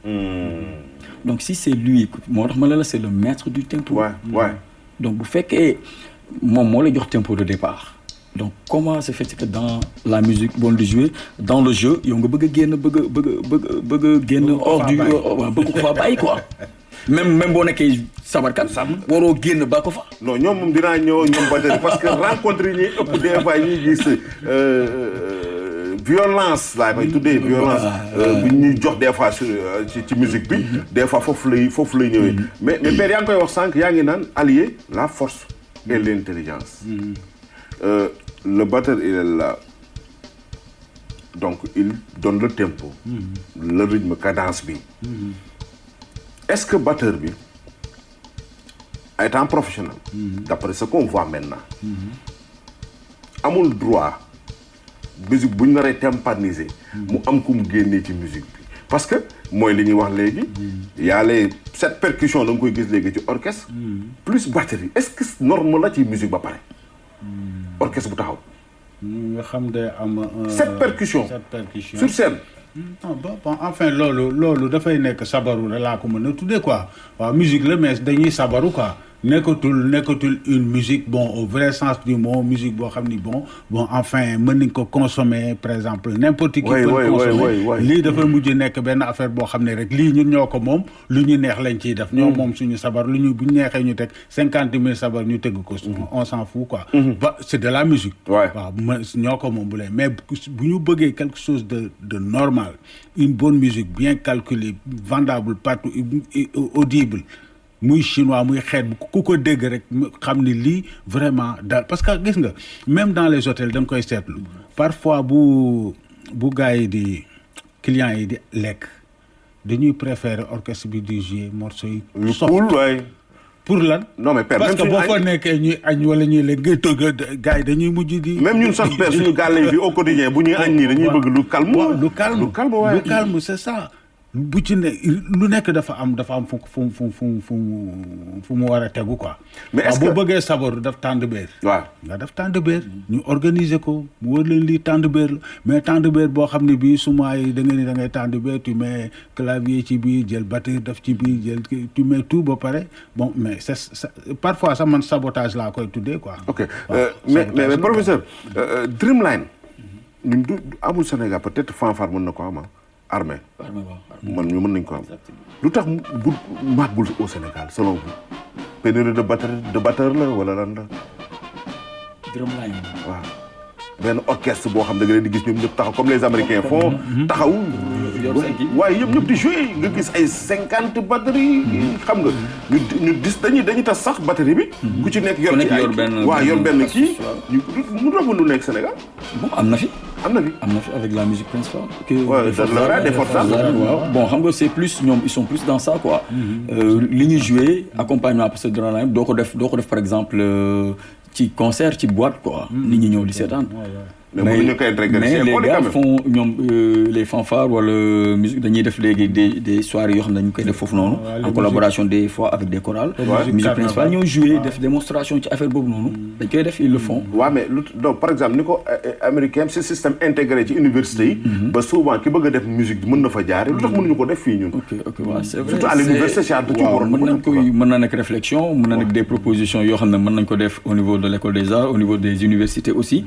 Donc si c'est lui moo tax ma ne la c'est le maître du tempo. Ouais, ouais. Donc bu fekkee moom moo lay jox tempo de départ. Donc comment se fait-il que dans la musique bon di jouer dans le jeu yow nga bëgg a génn bëgg a génn hors du bëgg ko fa bàyyi quoi. même boo nekkee sabarkat. waroo génn ba ko fa. non ñoom moom dinaa ñëw ñoom batteur parce que rencontre yi ñuy ëpp des fois ñuy gis violence laa koy tuddee violence bi ñuy jox des fois ci musique bi des fois foofu lay ñëwee mais père yaa ngi koy wax sànq yaa ngi naan allier la force et l'intelligence. Le batteur il est là donc il donne le tempo. Le rythme cadence bi. Est-ce que batteur bi étant professionnel. D'après ce qu'on voit maintenant. amul droit musique bu ñu naree tympaniser. mu am ku mu génnee ci musique bi parce que mooy li ñuy wax léegi. y a les 7 percussions da nga koy gis léegi ci orchestre. plus batterie est-ce que norme la ci musique ba pare. orchestre bu taxaw. nga xam day am. 7 percussions sur scène. non bon enfin loolu dafay nekk sabaru la laa ko mën a tuddee quoi waaw musique la mais dañuy sabaru quoi nekkatul une musique bon au vrai sens du mot musique boo xam ni bon enfin mën nañ ko consommer par exemple n'importe qui peut consommer lii dafa mujj nekk benn affaire boo xam ne rek lii ñun ñoo ko moom lu ñu neex lañ ciy def ñoo moom suñu sabar bu ñu neexee ñu teg 50 000 sabar ñu tëgg ko on s'en fout quoi ba c'est de la musique waaw ñoo ko moom bu leen mais bu ñu bëggee quelque chose de normal une bonne musique bien calculée vendable partout audible muy chinois muy xeet ku ko dégg rek xam ni lii vraiment daal parce que gis nga même dans les hôtels da nga koy seetlu parfois bu gars yi di clients yi di lekk dañuy préférer orchestre bi di jouer morceaux yi cool waay pour lan non mais père parce que boo fa nekkee ñuy añ wala ñuy lekk ngay tëgg gars yi dañuy mujj di même ñun sax père suñu gàlle yi bi au quotidien bu ñuy añ nii dañuy bëgg lu calme c'est ça bu ci ne lu nekk dafa am fu mu war a tegu quoi. mais est-ce que boo bëggee sabaru daf temps de beer. waaw nga def temps de beer. ñu organiser ko mu wër leen lii temps de beer la mais temps de beer boo xam ne bii suma yi da ngay temps de beer tu mets clavier ci biir jël batterie def ci biir jël tu mets tout ba pare bon mais c'est parfois sax man sabotage laa koy tuddee quoi. ok mais professeur Dreamline ñun du amul Sénégal peut-être fanfare mën na ko am armée man ñu mën nañ ko am lu tax bu màggul au Sénégal selon vous pénurie de batteur la wala lan la Dreamline waaw benn orchestre boo xam da nga leen di gis ñoom ñëpp taxaw comme les Américains font taxaw waaye yëpp di jouer nga gis ay 50 batterie xam nga ñu dis dañuy tas sax batterie bi ku ci nekk yor benn kii mu doon lu nekk Sénégal bon am na fi avec la musique principale bon xam nga c'est plus ñoom ils sont plus dans ça quoi li ñuy jouer accompagnement parce que Dreamline doo ko def par exemple ci concert ci boîte quoi nit ñi ñëw di seetaan mais les gars font ñoom les fanfares wala musique dañuy def léegi des soirées yoo xam ne dañu koy def foofu noonu en collaboration des fois avec des chorales musique principale ñoo jouer def démonstration ci affaire boobu noonu dañ koy def ils le font waaw mais donc par exemple ni ko américain ci système intégré ci université yi ba souvent ki bëgg a def musique mën na fa jaare lu tax mënuñu ko def fii ñun ok waaw c'est vrai surtout à l'université ci mën na nekk réflexion mën na nekk des propositions yoo xam ne mën nañ ko def au niveau de l'école des arts au niveau des universités aussi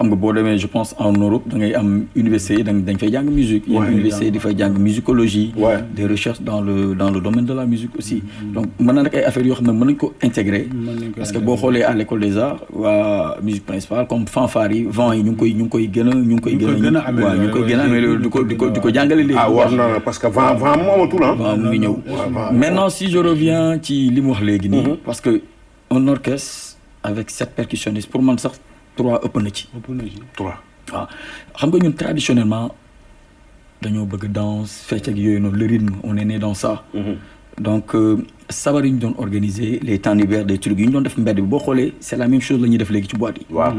xam nga boo demee je pense en Europe da ngay am université yi dañ fay jàng musique. yenn université yi dafay jàng musicologie. des recherches dans le domaine de la musique aussi. donc mën na nekk ay affaires yoo xam ne mën nañ ko intégrer. parce que boo xoolee à l'école des arts waa musique principale comme fanfare yi vent yi ñu ngi koy gën a améliorer di ko jàngale léegi. war na parce que vent moo amatul ah. vent mu ngi ñëw maintenant si je reviens ci li mu wax léegi nii. parce que un orchestre avec 7 percussionnistes pour man sax 3 ëpp na ci. 3 waaw xam nga ñun traditionnellement dañoo bëgg danse fecc ak yooyu noonu le rythme on est né dans ça. donc sabar yi ñu doon organiser les temps d'hiver des trucs yi ñu doon def mbedd bi boo xoolee c'est la même chose la ñuy def léegi ci boîte yi. waaw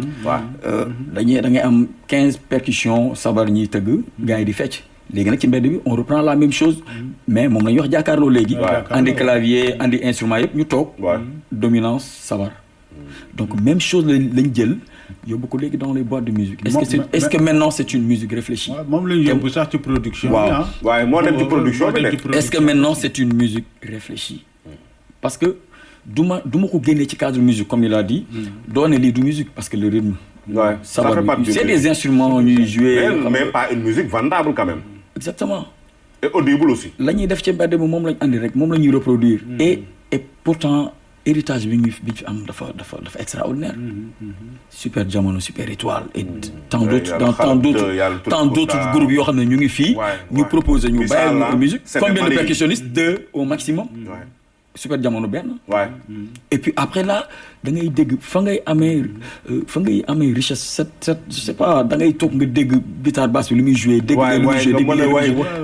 da ngay am 15 percussions sabar ñiy tëgg gars yi di fecc. léegi nag ci mbedd bi on reprend la même chose mais moom la ñuy wax jàkkaarloo léegi. andi clavier andi instrument yëpp ñu toog. dominance sabar. donc même chose lañ jël yóbbu ko léegi dans les boîtes de musique. est-ce que maintenant c'est une musique réfléchie. moom la ñu yóbbu sax ci production bi. waaw moo dem ci production bi est-ce que maintenant c'est une musique réfléchie. parce que du ma ko génnee ci cadre musique comme il a dit. doone lii du musique parce que le rythme. ça fait partie c'est des instruments ñuy jouer. mais pas une musique vendable quand même. exactement. et audible aussi. la ñuy def ci mbedd bi moom lañ andi rek moom la ñuy reproduire. et pourtant héritage bi ñu fi am dafa extraordinaire. Super Jamono Super Étoile et tant d'autres groupes yoo xam ne ñu ngi fii. ñu proposer ñu bàyyi musique. combien de percussionnistes 2 au maximum. Super Jamono benn. et puis après là da ngay dégg fa ngay amee richesse je sais pas da ngay toog nga dégg guitare basse bi li muy joué. dégg nga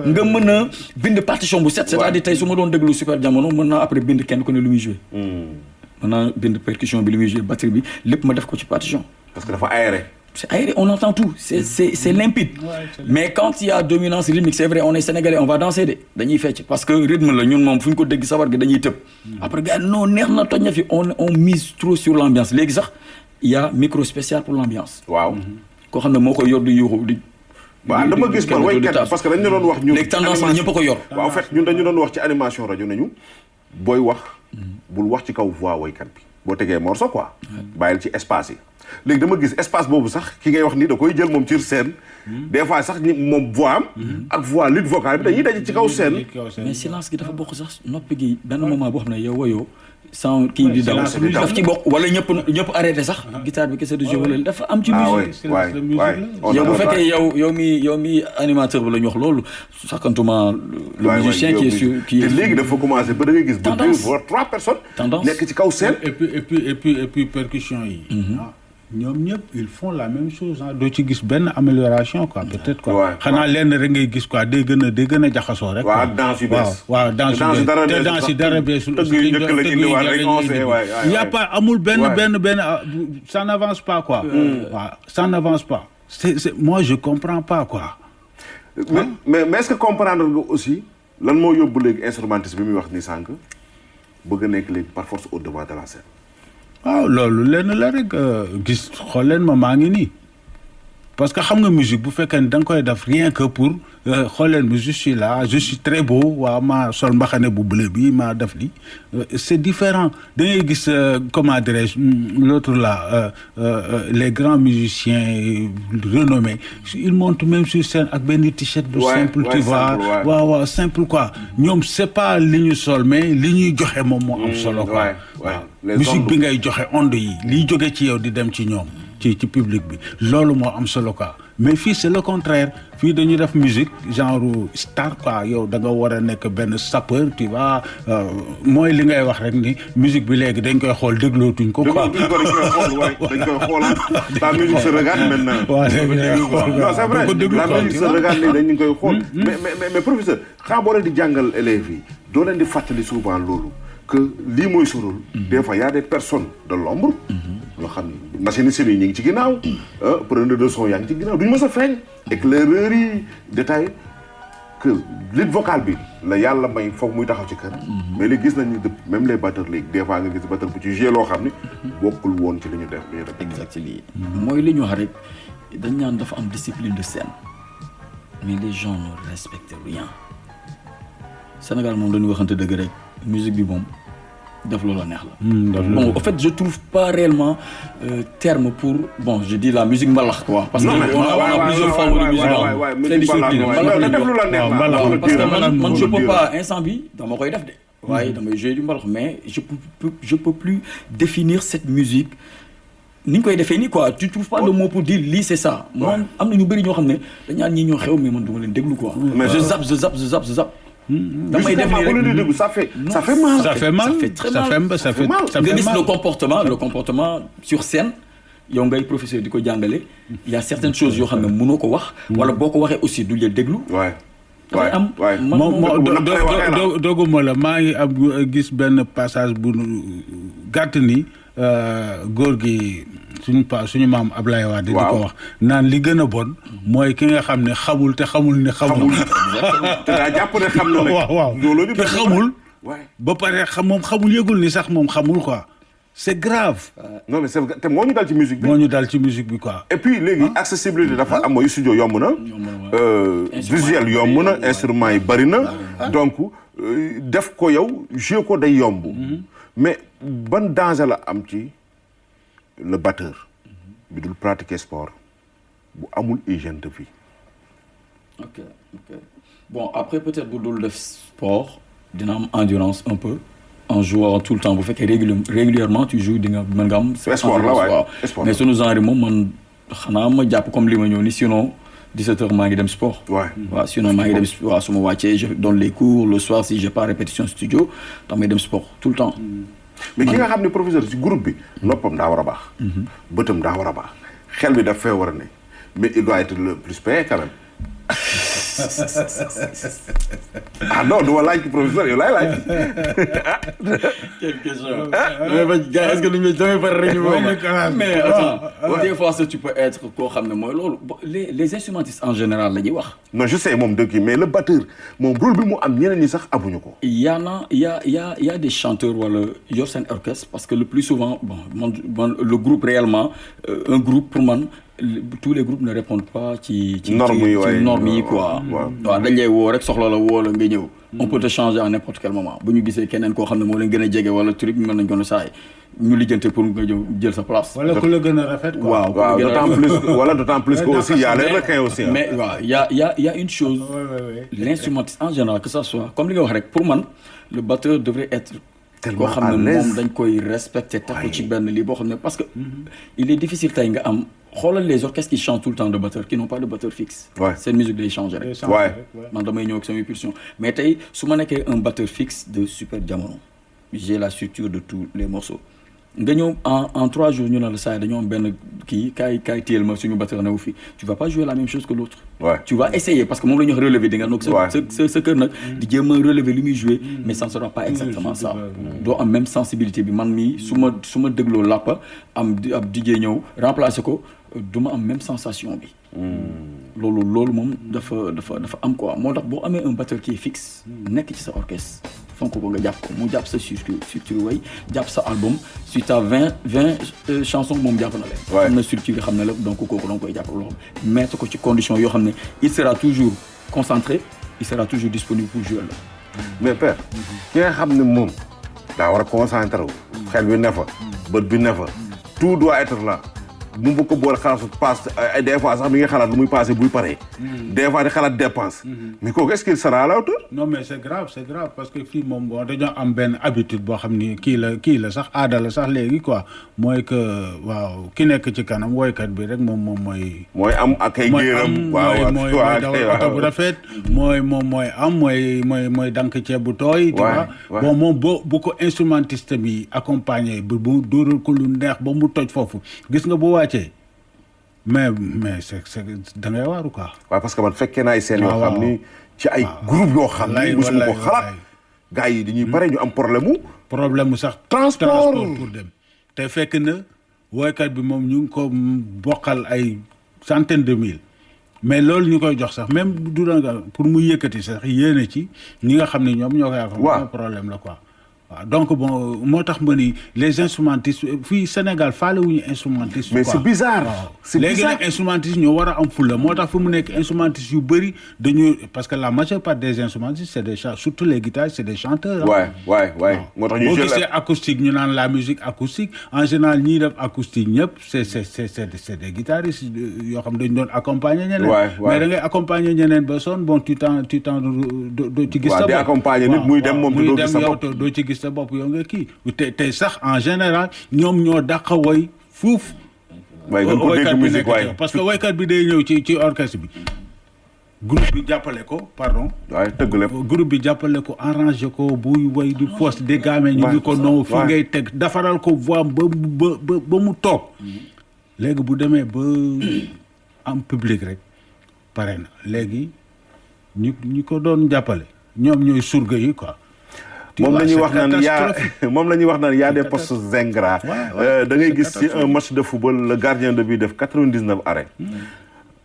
nga mën a bind partition bu set. c'est-à-dire tey su ma doon déglu Super Jamono mën naa après bind kenn ku ne lu muy joué. mën naa bind percussion bi li muy joué batterie bi lépp ma def ko ci partition. parce que dafa aéré. c'est aéré, on entend tout, c'est limpide. Mais quand il y a dominance rythmique, c'est vrai, on est sénégalais, on va danser dañuy fecc parce que rythme la ñun moom fu ñu ko dégg sabar gi dañuy tëb. Après gars non neex na toj na fi on mise trop sur l'ambiance léegi sax il y a micro spécial pour l'ambiance. waaw koo xam ne moo koy yor di yuuxu di. waaw dama gis man waykat parce que dañu doon wax ñun. léegi tendance la ñëpp a ko yor. waaw en fait ñun dañu doon wax ci animation rajo nañu booy wax bul wax ci kaw voix waykat bi boo tegee morceau quoi. bàyyil ci espace yi. léegi dama gis espace boobu sax ki ngay wax ni da koy jël moom ci scène des fois sax moom voix am ak voix lutte vocale bi dañuy daje ci kaw scène. mais silence gi dafa bokk sax noppi gi benn moment boo xam ne yow woyoo sans kii di daw daf ci bokk wala ñëpp arrêté sax guitare bi kese de jouer wala dafa am ci musique. yow bu fekkee yow mi animateur bi la ñu wax loolu sakantuma le musicien qui est sur qui est léegi dafa commencé ba da ngay gis 2 voire 3 personnes nekk ci kaw scène et puis percussion yi ñoom ñëpp ils font la même chose doo ci gis benn amélioration quoi peut-être quoi xanaa lenn rek ngay gis quoi day gën a jaxasoo rek. waaw danse yu bees waaw danse yu dara beesul. il y a pas amul benn ça n'avance pas quoi. waaw ça n'avance pas. c'est moi je comprends pas quoi. mais est-ce que comprendre nga aussi lan moo yóbbu léegi instrumentiste bi muy wax ni sànq bëgg a nekk léegi par force au devant de la scène. waaw loolu lenn la rek gis xool leen maa ngi nii parce que xam nga musique bu fekkee ne da nga koy def rien que pour xool leen je suis là je suis très beau waaw maa sol mbaxane bu bleu bi maa def li c'est différent da ngay gis comment dirais-je l'autre là les grands musiciens renommés ils montent même sur scène ak benn t-shirt bu simple tu vois waaw simple quoi ñoom c'est pas li ñu sol mais li ñuy joxe moom moo am solo quoi waaw musique bi ngay joxe onde yi liy jóge ci yow di dem ci ñoom ci public bi loolu moo am solo quoi mais fii c'est le contraire fii dañuy def musique genre star quoi yow da nga war a nekk benn sapeur tu vois mooy li ngay wax rek ni musique bi léegi dañ koy xool déglootuñ ko quoi. dañ koy xoolaat la musique se regarde maintenant. waaw non c'est vrai la musique se regarde léegi dañ koy xool. mais professeur xam boo leen di jàngal élèves yi doo leen di fàttali souvent loolu que lii mooy sa rôle. des fois y a des personnes de l'ombre yoo xam ne machiniste yi ñu ngi ci ginnaaw preneur de son yaa ngi ci ginnaaw duñu mës a feeñ éclaireurs yi détail que lead vocal bi la yàlla may foog muy taxaw ci kër mais léegi gis nañ ni même les batteurs léegi des fois nga gis batteur bu ci jouer loo xam ni bokkul woon ci li ñu def exactement mooy li ñu wax rek dañ naan dafa am discipline de scène mais les gens ne respectent rien Sénégal moom dañuy waxante dëgg rek musique bi moom def loola neex la. Bon, en fait, je trouve pas réellement terme pour, bon, je dis la musique mbalax quoi, parce que on a plusieurs formes de musique. Très discipliné. Parce que man je peux pas instant bi dama koy def de. waaye damay jouer du mbalax mais je peux plus définir cette musique. ni ñu koy defee nii quoi tu trouves pas de mot pour dire lii c'est ça. man am na ñu bëri ñoo xam ne dañ naan ñii ñoo xew mais man duma leen déglu quoi. je zappe. damay def nii rek ça fait mal. ça fait mal. ça fait mal. nga gis le comportement sur scène. yow ngay professeur di ko jàngale. il y a certaines choses yoo xam ne mënoo ko wax. wala boo ko waxee aussi du la déglu. dafay am dooguma la maa ngi am gis benn passage bu gàtt ni góor gi suñu maam Ablaye Wade di ko wax naan li gën a bon mooy ki nga xam ne xamul te xamul ne xamul. te daa jàpp ne xam na. waaw te xamul. ba pare moom xamul yëgul ni sax moom xamul quoi. c'est grave. non mais c'est vrai te moo ñu dal ci musique bi. moo ñu dal ci musique bi quoi. et puis léegi accessibilité dafa am mooy studio yomb na. visuel yomb na instruments yi bari na. donc def ko yow jouer ko day yomb. mais ban danger la am ci le batteur. bi dul pratiquer sport bu amul hygiène de vie. ok bon après peut-être bu dul def sport dina am endurance un peu. en jouant tout le temps bu fekkee régulièrement tu joues di nga mën nga am. sport la waay sport mais sunu genre moom man xanaa ma jàpp comme li ma ñëw ni sinon 17h maa ngi dem sport. waaw sinon maa ngi dem waaw su ma wàccee je donne les cours le soir si j'ai pas répétition studio damay dem sport tout le temps. mais ki nga xam ne professeur ci groupe bi. noppam daa war a baax. bëtam daa war a baax. xel bi daf fee war a ne mais il doit être le plus payé quand même. ah non du ma laaj ci professeur yow laay laaj. quelle question. est-ce que duñu damay pare rek ñu mais attends des fois tu peux être koo xam ne mooy loolu les instrumentistes en général la ñuy wax. non je sais moom dëgg mais le batteur moom rôle bi mu am ñeneen ñi sax amuñu ko. il y a des chanteurs wala yor seen orchestre parce que le plus souvent bon man le groupe réellement un groupe pour man. tous les groupes ne répondent pas ci normes yi quoi. waaw dañ lay woo rek soxla la woo la nga ñëw. on peut te changer à n'importe quel moment bu ñu gisee keneen koo xam ne moo leen gën a jege wala truc mën nañ ko ne saay ñu lijjante pour nga ñëw jël sa place. wala ku la gën a rafet quoi. waaw d'autant plus que aussi y a les requins aussi. mais waaw y a une chose. l'instrumentiste en général que ça soit comme li nga wax rek pour man le batteur devrait être. tellement koo xam ne moom dañ koy respecter teg ko ci benn lii boo xam ne parce que il est difficile tey nga am xoolal les orchestres qui chantent tout le temps de batteur qui n'ont pas de batteur fixe. seen musique day changer rek. man damay ñëw ak samay pulsion mais tey su ma nekkee un batteur fixe de Super Jamono j'ai la structure de tous les morceaux nga ñëw en 3 jours ñu ne la saa dañoo am benn kii kaay téyel ma suñu batteur newu fi tu vas pas jouer la même chose que l'autre. tu vas essayer parce que moom la ñuy wax relever di nga noog sa kër nag di jéem a relever li muy jouer mais ça ne sera pas exactement ça doo am même sensibilité bi man mii su ma dégloo làppa am DJ ñëw remplacer ko du ma am même sensation bi loolu moom dafa am quoi moo tax boo amee un batteur qui est fixe nekk ci sa orchestre fonk ko nga jàpp ko mu jàpp sa structure way jàpp sa album si t'as 20 chansons moom jàpp na leen am na structure xam ne la donc kooku danga koy jàpp loolu mettre ko ci condition yoo xam ne il sera toujours concentré il sera toujours disponible pour jouer la mais père ki nga xam ne moom daa war a concentré wu xel bi ne fa bët bi ne fa tout doit être là mu bëgg ko boole xalaat passe des fois sax mi nga xalaat lu muy passé buy paree. des fois di xalaat dépense. mais kooku est-ce qu'il sera à la hauteur. non mais c'est grave parce que fii moom bon dañoo am benn habitude boo xam ni kii la sax aada la sax léegi quoi mooy que waaw ki nekk ci kanam woykat bi rek moom mooy. mooy am ak ay géeram. waaw mooy dawal oto bu rafet. mooy dank ceeb bu tooy. bon moom bu ko instrumentiste bi accompagner bu dóoral ko lu neex ba mu toj foofu gis nga bu wàccee mais c'est da ngay waaru quoi. waaw parce que man fekkee naa ay scènes yoo xam ni ci ay groupe yoo xam ni mosuma ko xalaat gars yi dañuy pare ñu am problème mu sax transport pour dem te fekk na woykat bi moom ñu ngi ko bokkal ay centaines de mille mais loolu ñu koy jox sax même du nga pour mu yëkkati sax yéene ci ñi nga xam ne ñoom ñoo koy am problème la quoi waaw donc bon moo tax ma ni les instrumentistes fii Sénégal faale wuñu instrumentiste. mais quoi. c'est bizarre. c'est léegi bizarre nag instrumentiste ñoo war a am fulla moo tax fu mu nekk instrumentiste yu bëri dañu parce que la majeure part des instrumentistes c'est des surtout les guitares c'est des chanteurs. waay moo tax ñu boo gisee acoustique ñu naan la musique acoustique en général ñiy def acoustique ñëpp c'est des guitaristes yoo xam dañu doon accompagner ñeneen. mais da ngay accompagner ñeneen ba sonn bon tu t'en doo ci gis sa bopp. di accompagner nit muy dem moom doo gis sa bopp doo ci gis sa bopp yow nga kii te sax en général ñoom ñoo dàq woy fuuf. waaye gën ko dégg musique waaye parce que woykat bi day ñëw ci orchestre bi groupe bi jàppale ko pardon. waaye tëgg lépp groupe bi jàppale ko arrangé ko buy woy di force di gaame ñu ngi ko non fi ngay teg defaral ko voix ba mu toog léegi bu demee ba am public rek pare na léegi ñu ko doon jàppale ñoom ñooy surga yi quoi. moom la ñuy wax naan y a des postes ingrats. da ngay gis ci un match de football le gardien de but def 99 arrêts.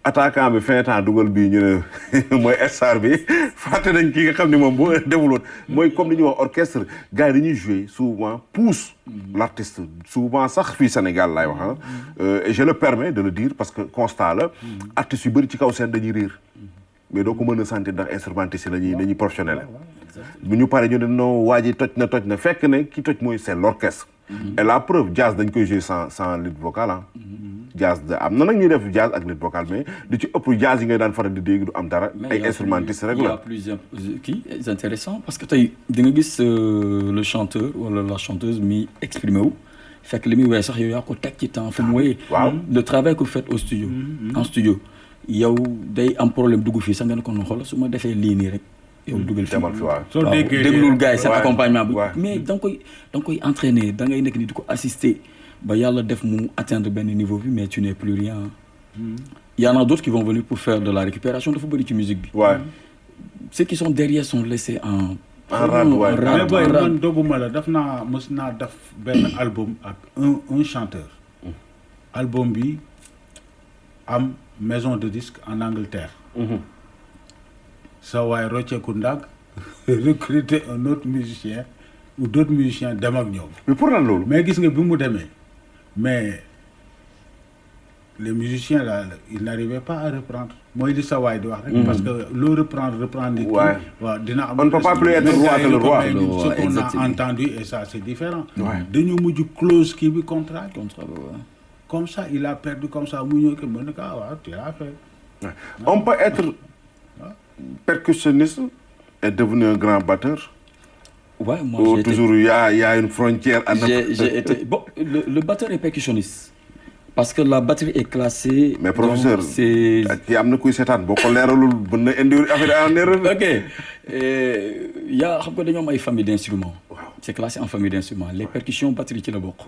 attaquant bi fin temps dugal bii ñu ne mooy star bi fàtte nañ ki nga xam ne moom boo defuloon mooy comme li ñuy wax orchestre gars yi dañuy jouer souvent pousse l'artiste souvent sax fii Sénégal laay wax et je le permets de le dire parce que constat la artistes yu bëri ci kaw seen dañuy riir mais doo ko mën a sentir ndax instrumentiste yi dañuy professionnel bu ñu paree ñu ne non waa ji toj na fekk ne ki toj mooy c'est l'orchestre et la preuve jazz dañ koy jouer sans lead vocal jazz am na nag ñuy def jazz ak lead vocal mais di ci ëpp jazz yi ngay daan faral di dégg du am dara ay instrumentistes rek la. il y a plusieurs kii c'est intéressant parce que tey di nga gis le chanteur wala la chanteuse mi exprimé wu fekk li muy woy sax yow yaa ko teg ci temps fu mu woyee. waaw le travail que vous faites au studio. en studio yow day am problème dugg fii sax nga ne ko noonu xoolal su ma defee lii nii rek. yow dugal fii waaw soo déggee déglul gars yi seen accompagnement bi. mais da nga koy entraîner da ngay nekk ni di ko assister. ba yàlla def mu atteindre benn niveau bi mais tu n'es plus rien. Il y en a d'autres qui vont venir pour faire de la récupération dafa bëri ci musique bi. ceux qui sont derrière sont laissés en rade mais boy man doguma la mës naa def benn album ak un chanteur. album bi am maison de disque en Angleterre. sa waay rocceeku ndag recruter un autre musicien ou d'autres musiciens dem ak ñoom. mais pour lan loolu. mais gis nga bi mu demee mais les musiciens là ils n'arrivaient pas à reprendre mooy li sa waay di wax rek. parce que loo reprendre nit ki. waaw dina am. on ne peut pas plus être roi que le roi. ce qu'on a entendu et ça c'est différent. dañu mujj close kii bi contrat. comme ça il a perdu comme ça mu ñëw que mën na ko waaw tu l'as fait. on peut être percussionniste et devenir un grand batteur. Ouais, moi toujours il y a une frontière. J'ai été bon le batteur est percussionniste parce que la batterie est classée. mais professeur c'est ki am na kuy seetaan boo ko leeralul mën na indi affaire en erreur. ok yaa xam nga dañoo am ay famille d'instruments. c'est classé en famille d'instruments les percussions batterie ci la bokk.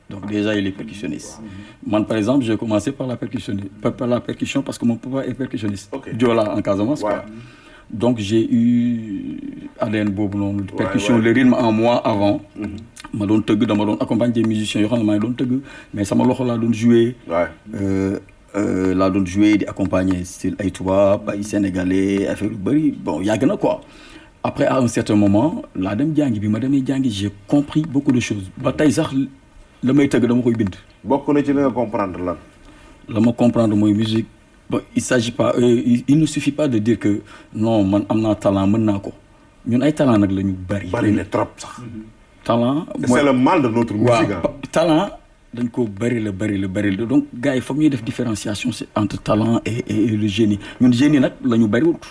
donc déjà il est percussionniste. Man par exemple j'ai commencé par la percussion parce que mon papa est percussionniste. Diola en Casamance quoi. Donc j'ai eu ADN boobu noonu. percussion le rythme en moi avant. ma doon tëgg dama doon accompagner des musiciens yoo xam ne maa ngi doon tëgg mais sama loxo laa doon jouer. laa doon jouer di accompagner style ay tubaab ay sénégalais affaire yu bëri bon yàgg na quoi. Après à un certain moment laa dem jàngi bi ma demee jàngi j'ai compris beaucoup de choses ba tey sax la may tëgg dama koy bind. bokk na ci li nga comprendre lan. la ma comprendre mooy musique. Bon, il s'agit pas il ne suffit pas de dire que non man am naa talent mën naa ko ñun ay talent nag la ñu bari na trop sax. talent c'est le mal de notre musique. talent dañ ko bari la donc gars yi foog ñuy def différenciation entre talent et le génie ñun génie nag la ñu bariwut.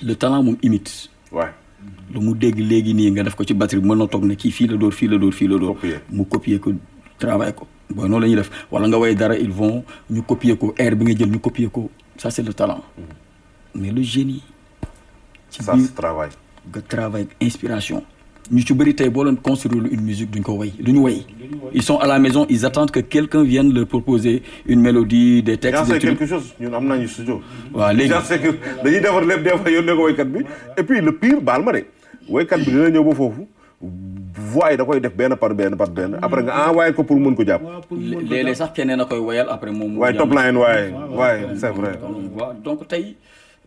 le talent moom imite. lu mu dégg léegi nii nga def ko ci batterie mën na toog ne kii fii la dóor mu copier ko travailler ko. bon noonu la ñuy def wala nga woy dara ils vont ñu copier ko air bi nga jël ñu copier ko ça c'est le talent. mais le génie. ci ça c'est travail. nga travail inspiration. ñu ci bëri tey boo leen construire une musique duñ ko woy duñu woy. ils sont à la maison ils attendent que quelqu'un vienne leur proposer une mélodie des textes. des trucs quelque chose ñun am nañu studio. waaw léegi dañuy defar lépp des fois yónnee ko woykat bi et puis le pire baal ma de woykat bi dina ñëw ba foofu. voix yi da koy def benn par benn après nga envoyé ko pour mën ko jàpp. léeg-léeg sax keneen a koy woyal après moom. waaye top line waaye c'est vrai. donc tey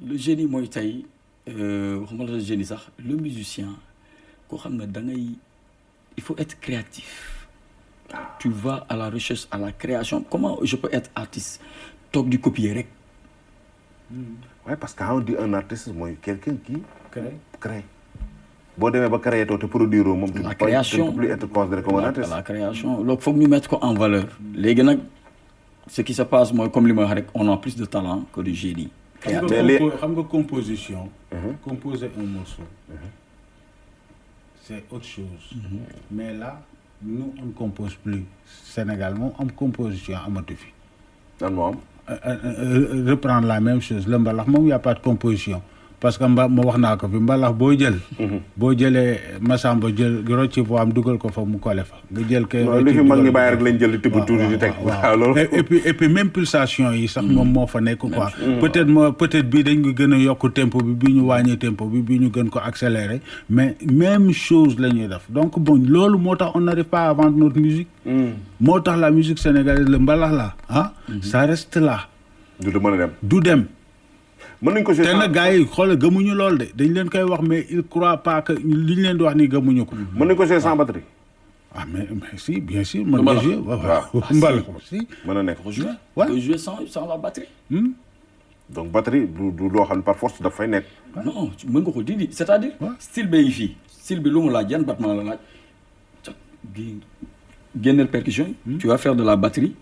le génie mooy tey waxuma la génie sax le musicien koo xam ne da ngay il faut être créatif. Tu vas à la recherche, à la création. Comment je peux être artiste toog di copier rek. Ouais, parce que on dit un artiste mooy quelqu'un qui crée. boo demee ba créer te produire moom. La création tu ne peux plus être considéré comme un artiste. La création loolu foog ñu mettre ko en valeur. léegi nag ce qui se passe mooy comme li ma wax rek on a plus de talent que de génie. xam nga composition. Composer un morceau. C'est autre chose. Mais là nous on ne compose plus. Sénégal moom am composition amatu fi. nan moo am. Reprendre la même chose le mbalax moom y a pas de composition parce que ma wax naa ko fi mbalax boo jël. boo jëlee Massamba jël rocci voix am dugal ko fa mu kole fa. nga jël kay li fi mag ñi bàyyi rek lañ jël di tibb tuuti di teg. waaw loolu et puis même pulsation yi sax moom moo fa nekk quoi. peut-être bii dañ ko gën a yokk tempo bi ñu wàññi tempo bi ñu gën ko accélérer mais même chose la ñuy def donc bon loolu moo tax on n'arrive pas à vendre notre musique. moo tax la musique sénégalaise le mbalax la ça reste là. du mën a dem du dem. mën nañ ko te nag gars yi xoolal gëmuñu lool de dañ leen koy wax mais il croit pas que li ñu leen di wax nii gëmuñu ko. mën nañ ko jouer sans batterie. ah mais si bien sûr. mën nga jouer waaw mbalax si. mën na nekk jouer sans la batterie. donc batterie du loo xam ne par force daf fay nekk. non mën nga ko dindi c'est-à-dire. style bee ngi fii style bi lu mu laaj yan battement la laaj. génneel percussion yi. tu vas faire de la batterie.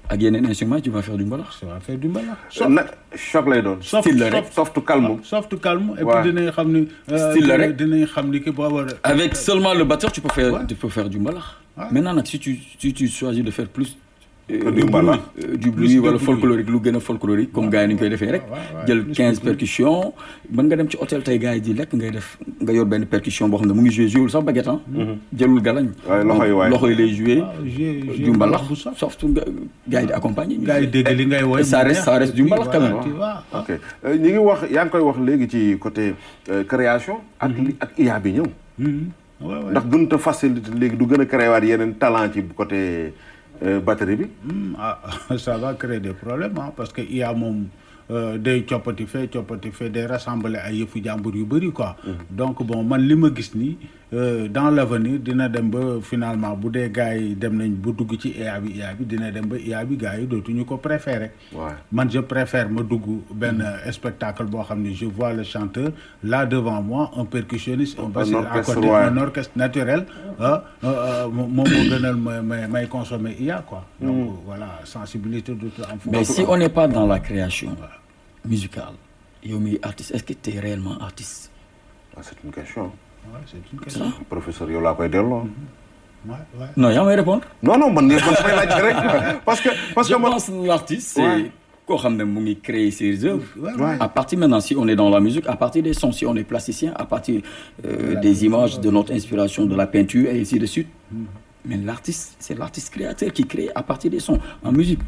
ak yeneen instrument tu vas faire du mbalax. tu vas faire du mbalax. choc lay doon. style la rek soft calme. soft calme et puis dinañ xam ni. style la rek dinañ xam ni que booba. avec seulement le batteur tu peux faire du mbalax. maintenant nag si tu choisis de faire plus. du mbalax du bruit wala folklorique lu gën a folklorique comme gars yi ni ñu koy defee rek. jël 15 percussions. mën nga dem ci hôtel tey gars yi di lekk nga yor benn percussion boo xam ne mu ngi joué sax baguette jëlul galañ. loxo yi lay joué. du mbalax soft gars yi di accompagner. gars yi dégg li ngay woy ça reste du mbalax quand même. ok ñu ngi wax yaa ngi koy wax léegi ci côté création. ak IA bi ñëw. ndax gën a facilité léegi du gën a créé waat yeneen talent ci côté. Batterie bi. Ça va créer des problèmes parce que IA moom day coppati fee day rassembler ay yëfu jàmbur yu bëri quoi. Donc bon man li ma gis nii dans l'avenir dina dem ba finalement bu dee gars yi dem nañ bu dugg ci IA bi dina dem ba IA bi gars yi dootuñu ko préférer. man je préfère ma dugg benn spectacle boo xam ne je vois le chanteur là devant moi un percussionniste un bassiste à côté un orchestre naturel moom moo gënal may consommer IA quoi. Donc voilà sensibilité d'autres enfants. Mais si on n'est pas dans la création musicale yow mi artiste est-ce que tu es réellement artiste? C'est une question. C'est une question. Professeur yow laa koy delloo. non yaa may répondre. non man damay laaj rek parce que je pense l'artiste c'est koo xam ne mu ngi créer ses œuvres. À partir maintenant si on est dans la musique à partir des sons si on est plasticien à partir des images de notre inspiration de la peinture et ainsi de suite. Mais l'artiste c'est l'artiste créateur qui crée à partir des sons en musique.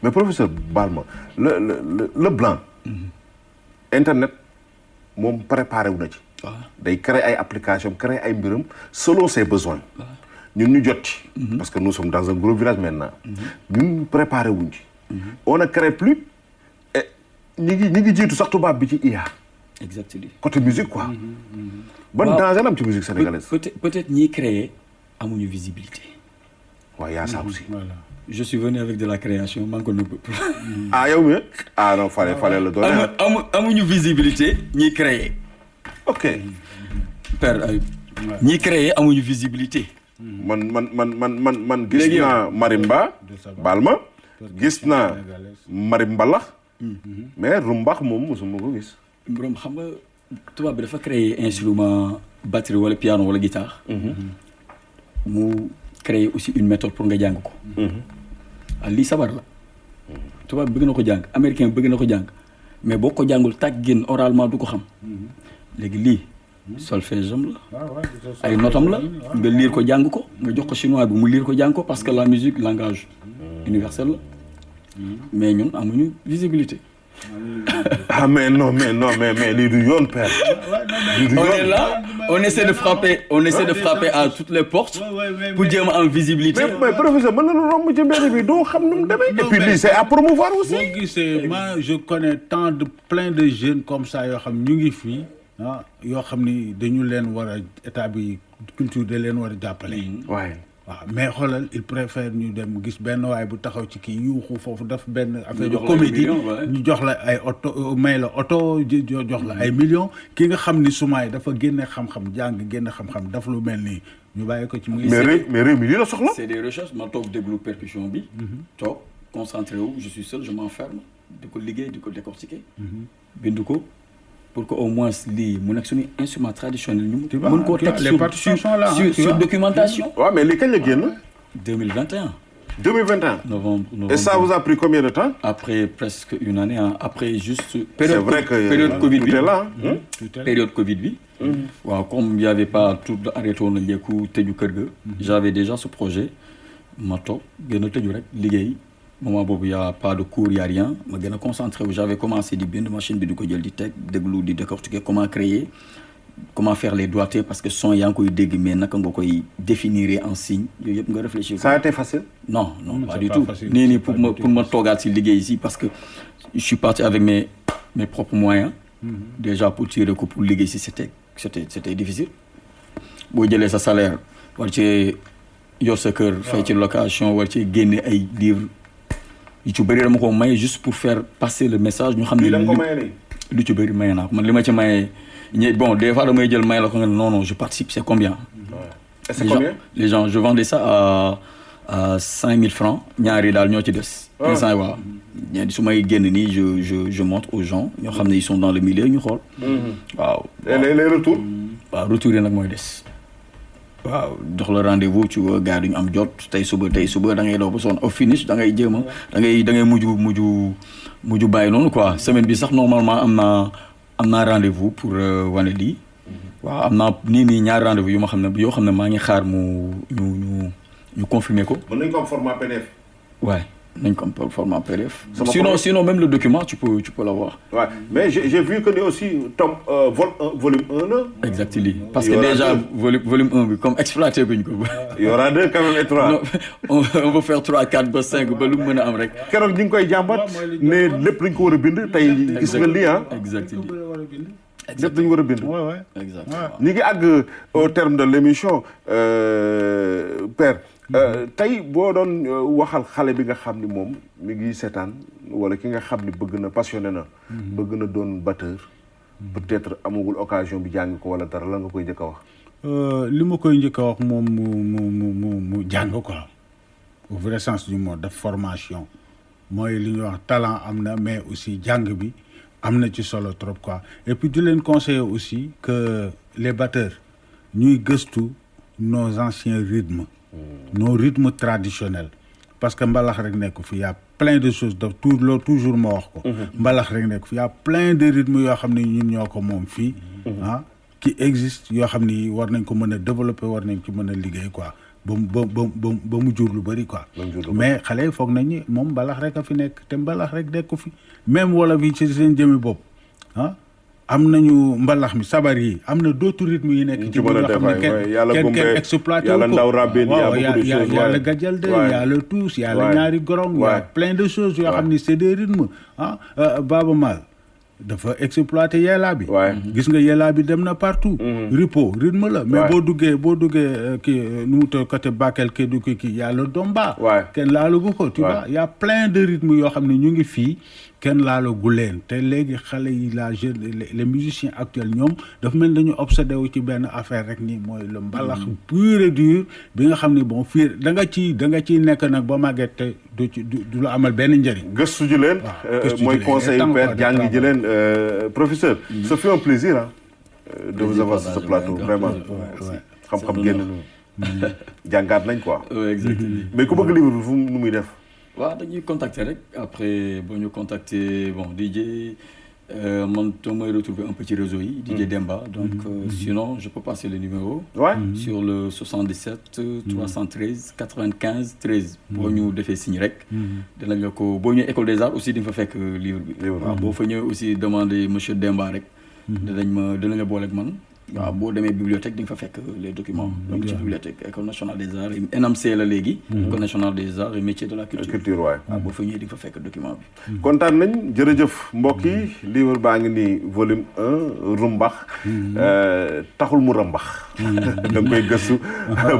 Mais professeur Balma le blanc. Internet moom préparé wu na ci. day créer ay applications créer ay mbiram selon ses besoins. ñun ñu jot ci. parce que nous sommes dans un gros village maintenant. ñun préparé wuñ ci. on ne crée plus et ñi ngi jiitu sax tubaab bi ci IA. exactement côté musique quoi. ban danger la am ci musique sénégalaise. peut-être ñiy créer amuñu visibilité. waaw y a ça aussi. Voilà. Je suis venu avec de la création maa ngi ko nëbb. yow mi non fallait la doon. amuñu visibilité ñiy créer. ok. père ñiy créer amuñu visibilité. man gis naa marimba. Balma gis naa marimbalax. mais rumbax moom mosuma ko gis. borom xam nga tubaab bi dafa créer instrument batterie wala piano wala guitare. mu créer aussi une méthode pour nga jàng ko. lii sabar la. tubaab bi bëgg na ko jàng américain bi bëgg na ko jàng mais boo ko jàngul tàggin oralement du ko xam. léegi lii solfège am la. ay notam la nga lire ko jàng ko nga jox ko chinois bi mu lire ko jàng ko parce que la musique langage universel la. mais ñun amuñu visibilité. mais lii du yoon père. On est là, on essaie de frapper à toutes les portes pour jéem a am visibilité. mais professeur mën nañu romb ci mbedd bi doo xam nu mu demee. et puis lii c'est à promouvoir aussi. boo gisee moi je connais plein de jeunes comme ça yoo xam ñu ngi fii yoo xam ni dañu leen war a état bi culture da leen war a jàppale. waaye. waaw mais xoolal il préfère ñu dem gis benn waay bu taxaw ci kii yuuxu foofu daf benn affaire de comédie ñu jox la ay oto may la oto jox la ay millions ki nga xam ni Soumaré dafa génne xam-xam jàng génne xam-xam daf lu mel nii ñu bàyyi ko ci muy mais réew mi lii la soxla. c'est des recherches ma toog déglu percussion bi toog concentré wu je suis seul je m'enferme di ko liggéey di ko décortiquer bind ko pour que au moins lii mu nekk suñu instrument traditionnel ñu mën koo teg sur documentation. waaw mais lii kañ la génn. 2021. 2021. Novembre. Et ça vous a pris combien de temps? Après presque une année, hein. Après juste c'est vrai que période Covid bi. période Covid bi. waaw comme il y avait pas tout arrêté woon na njëkku tëju kër ga. J'avais déjà ce projet ma toog gën a tëju rek liggéey. Moment boobu y a pas de cours y a rien ma gën a concentré wu j'avais commencé di bind machine bi di ko jël di teg déglu di décortiquer comment créer comment faire les doigtés parce que son yaa ngi koy dégg mais naka nga koy définir en signe yooyu yëpp nga réfléchir. Ça a été facile? Non pas du tout nii pour ma toogaat si liggéey ici parce que je suis parti avec mes propres moyens. Déjà pour tirer ko pour liggéey si c'était difficile. boo jëlee sa salaire war ci yor sa kër fay ci location war ci génne ay livres. yu ci bëri dama ko maye juste pour faire passer le message ñu xam ne lu ci bëri maye naa ko man li ma ci maye bon des fois damay jël maye la ko nga non je participe c'est combien c'est combien les gens je vendais ça à 5000 francs ñaari daal ñoo ci des instant waaw su may génn nii je montre aux gens ñoo xam ne ils sont dans le milieu ñu xool waaw les retours waaw retour yi nag mooy des waaw jox la rendez-vous ci gars duñu am jot tey suba da ngay daw ba sonn au finish da ngay jéem a da ngay mujj bàyyi noonu quoi semaine bi sax normalement am naa rendez-vous pour wane lii waaw am naa nii ñaari rendez-vous yoo xam ne maa ngi xaar ñu confirmer ko. mën nañu ko am format PDF. waaw nañ ko am format PDF. sinon même le document tu peux l'avoir. Ouais. Mais j'ai vu que ni aussi tome volume 1 là. Exactement. Parce que déjà volume 1 bi comme exploité guñ ko. Il y aura 2 quand même et 3. Non, on va faire 3 4 ba 5 ba lu mën a am rek. Keroog ñu ngi koy jàmbat ne lépp lañ ko war a bind tey gis nga lii ah. Exactement. lépp dañu war a bind. Exactement. ñu ngi àgg au terme de l'émission Père. tey boo doon waxal xale bi nga xam ni moom mi ngi seetaan wala ki nga xam ni bëgg na passionné na. bëgg na doon batteur. peut-être amagul occasion bi jàng ko wala dara la nga koy njëkk a wax. li ma koy njëkk a wax moom mu jàng quoi au vrai sens du mot def formation mooy li ñuy wax talent am na mais aussi jàng bi am na ci solo trop quoi et puis di leen conseiller aussi que les batteurs ñuy gëstu nos anciens rythmes. nos rythmes traditionnels parce que mbalax rek nekk fi y a plein de choses de toujours ma wax ko. mbalax rek nekk fi y a plein de rythmes yoo xam ne ñun ñoo ko moom fii. qui existe yoo xam ni war nañ ko mën a développer war nañ ci mën a liggéey quoi ba mu jur lu bëri quoi. mais xale yi foog nañ ni moom mbalax rek a fi nekk te mbalax rek nekk ko fi même wala fi ci seen jëmi bopp am nañu mbalax mi sabar yi am na d'autres rythmes yi nekk ci biir yoo xam ne kenn exploité yàlla ndaw rabin waaw yàlla gajal de yàlla tuus yàlla ñaari gorong y a plein de choses yoo xam ni c'est des rythmes Baaba Maal dafa exploité yelaa bi gis nga yelaa bi dem na partout ripo rythme la mais boo duggee kii nu mu tudd côté Bakel Kédougou kii yàlla domba kenn laalagu ko tu vois y a plein de rythmes yoo xam ne ñu ngi fii kenn laalagu leen te léegi xale yi les musiciens actuels ñoom dafa mel dañu obsédé wu ci benn affaire rek nii mooy le mbalax pur et dur bi nga xam ne bon fii da nga ciy nekk nag ba màgget te du la amal benn njëriñ. gëstu ji leen mooy conseil père jàng ji leen professeur ce fut un plaisir de vous avoir sur ce plateau vraiment xam-xam génn nu jàngaat nañ quoi mais ku bëgg livre bi fu nu muy def waaw dañuy contacter rek après boo ñu contacter bon DJ man to mooy retrouver un petit réseau yi DJ Demba donc sinon je peux passer le numéro sur le 77 313 95 13 boo ñu defee signe rek dinañ la ko boo ñëwee école des arts aussi di nga fa fekk livre bi waaw boo fa ñëwee aussi demander monsieur Demba rek dinañ la boole ak man waaw boo demee bibliothèque di nga fa fekk les documents. donc ci bibliothèque école nationale des arts NAMC la léegi. école nationale des arts et métiers de la culture. waay. waaw boo fa ñëwee di nga fa fekk document bi. kontaan nañ jërëjëf mbokk yi livre baa ngi nii volume 1 rumbax taxul mu rambax. da nga koy gëstu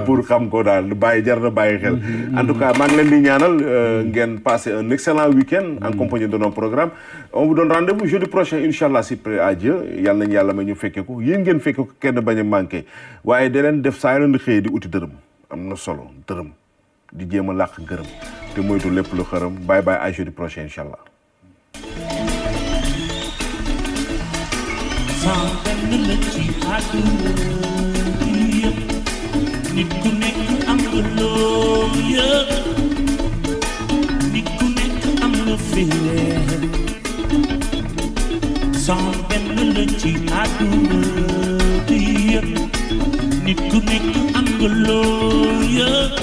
pour xam ko daal bàyyi jar na bàyyi xel. en tout cas maa ngi leen di ñaanal ngeen passer un excellent week-end en compagnie de nos programmes. On vous donne rendez-vous jeudi prochain inchallah si près à Dieu yàlla nañu yàlla may ñu fekke ko yéen ngeen fekke ko kenn bañ a manqué waaye da leen def saa leen di xëyee di uti dërëm am na solo dërëm di jéem a làq ngërëm te moytu lépp lu xërëm bye bye à jeudi prochain inchallah. nit ku nekk am nga loo yëg nit ku nekk am nga feeling sans benn la ci àdduna bi yëpp nit ku nekk am nga loo yëg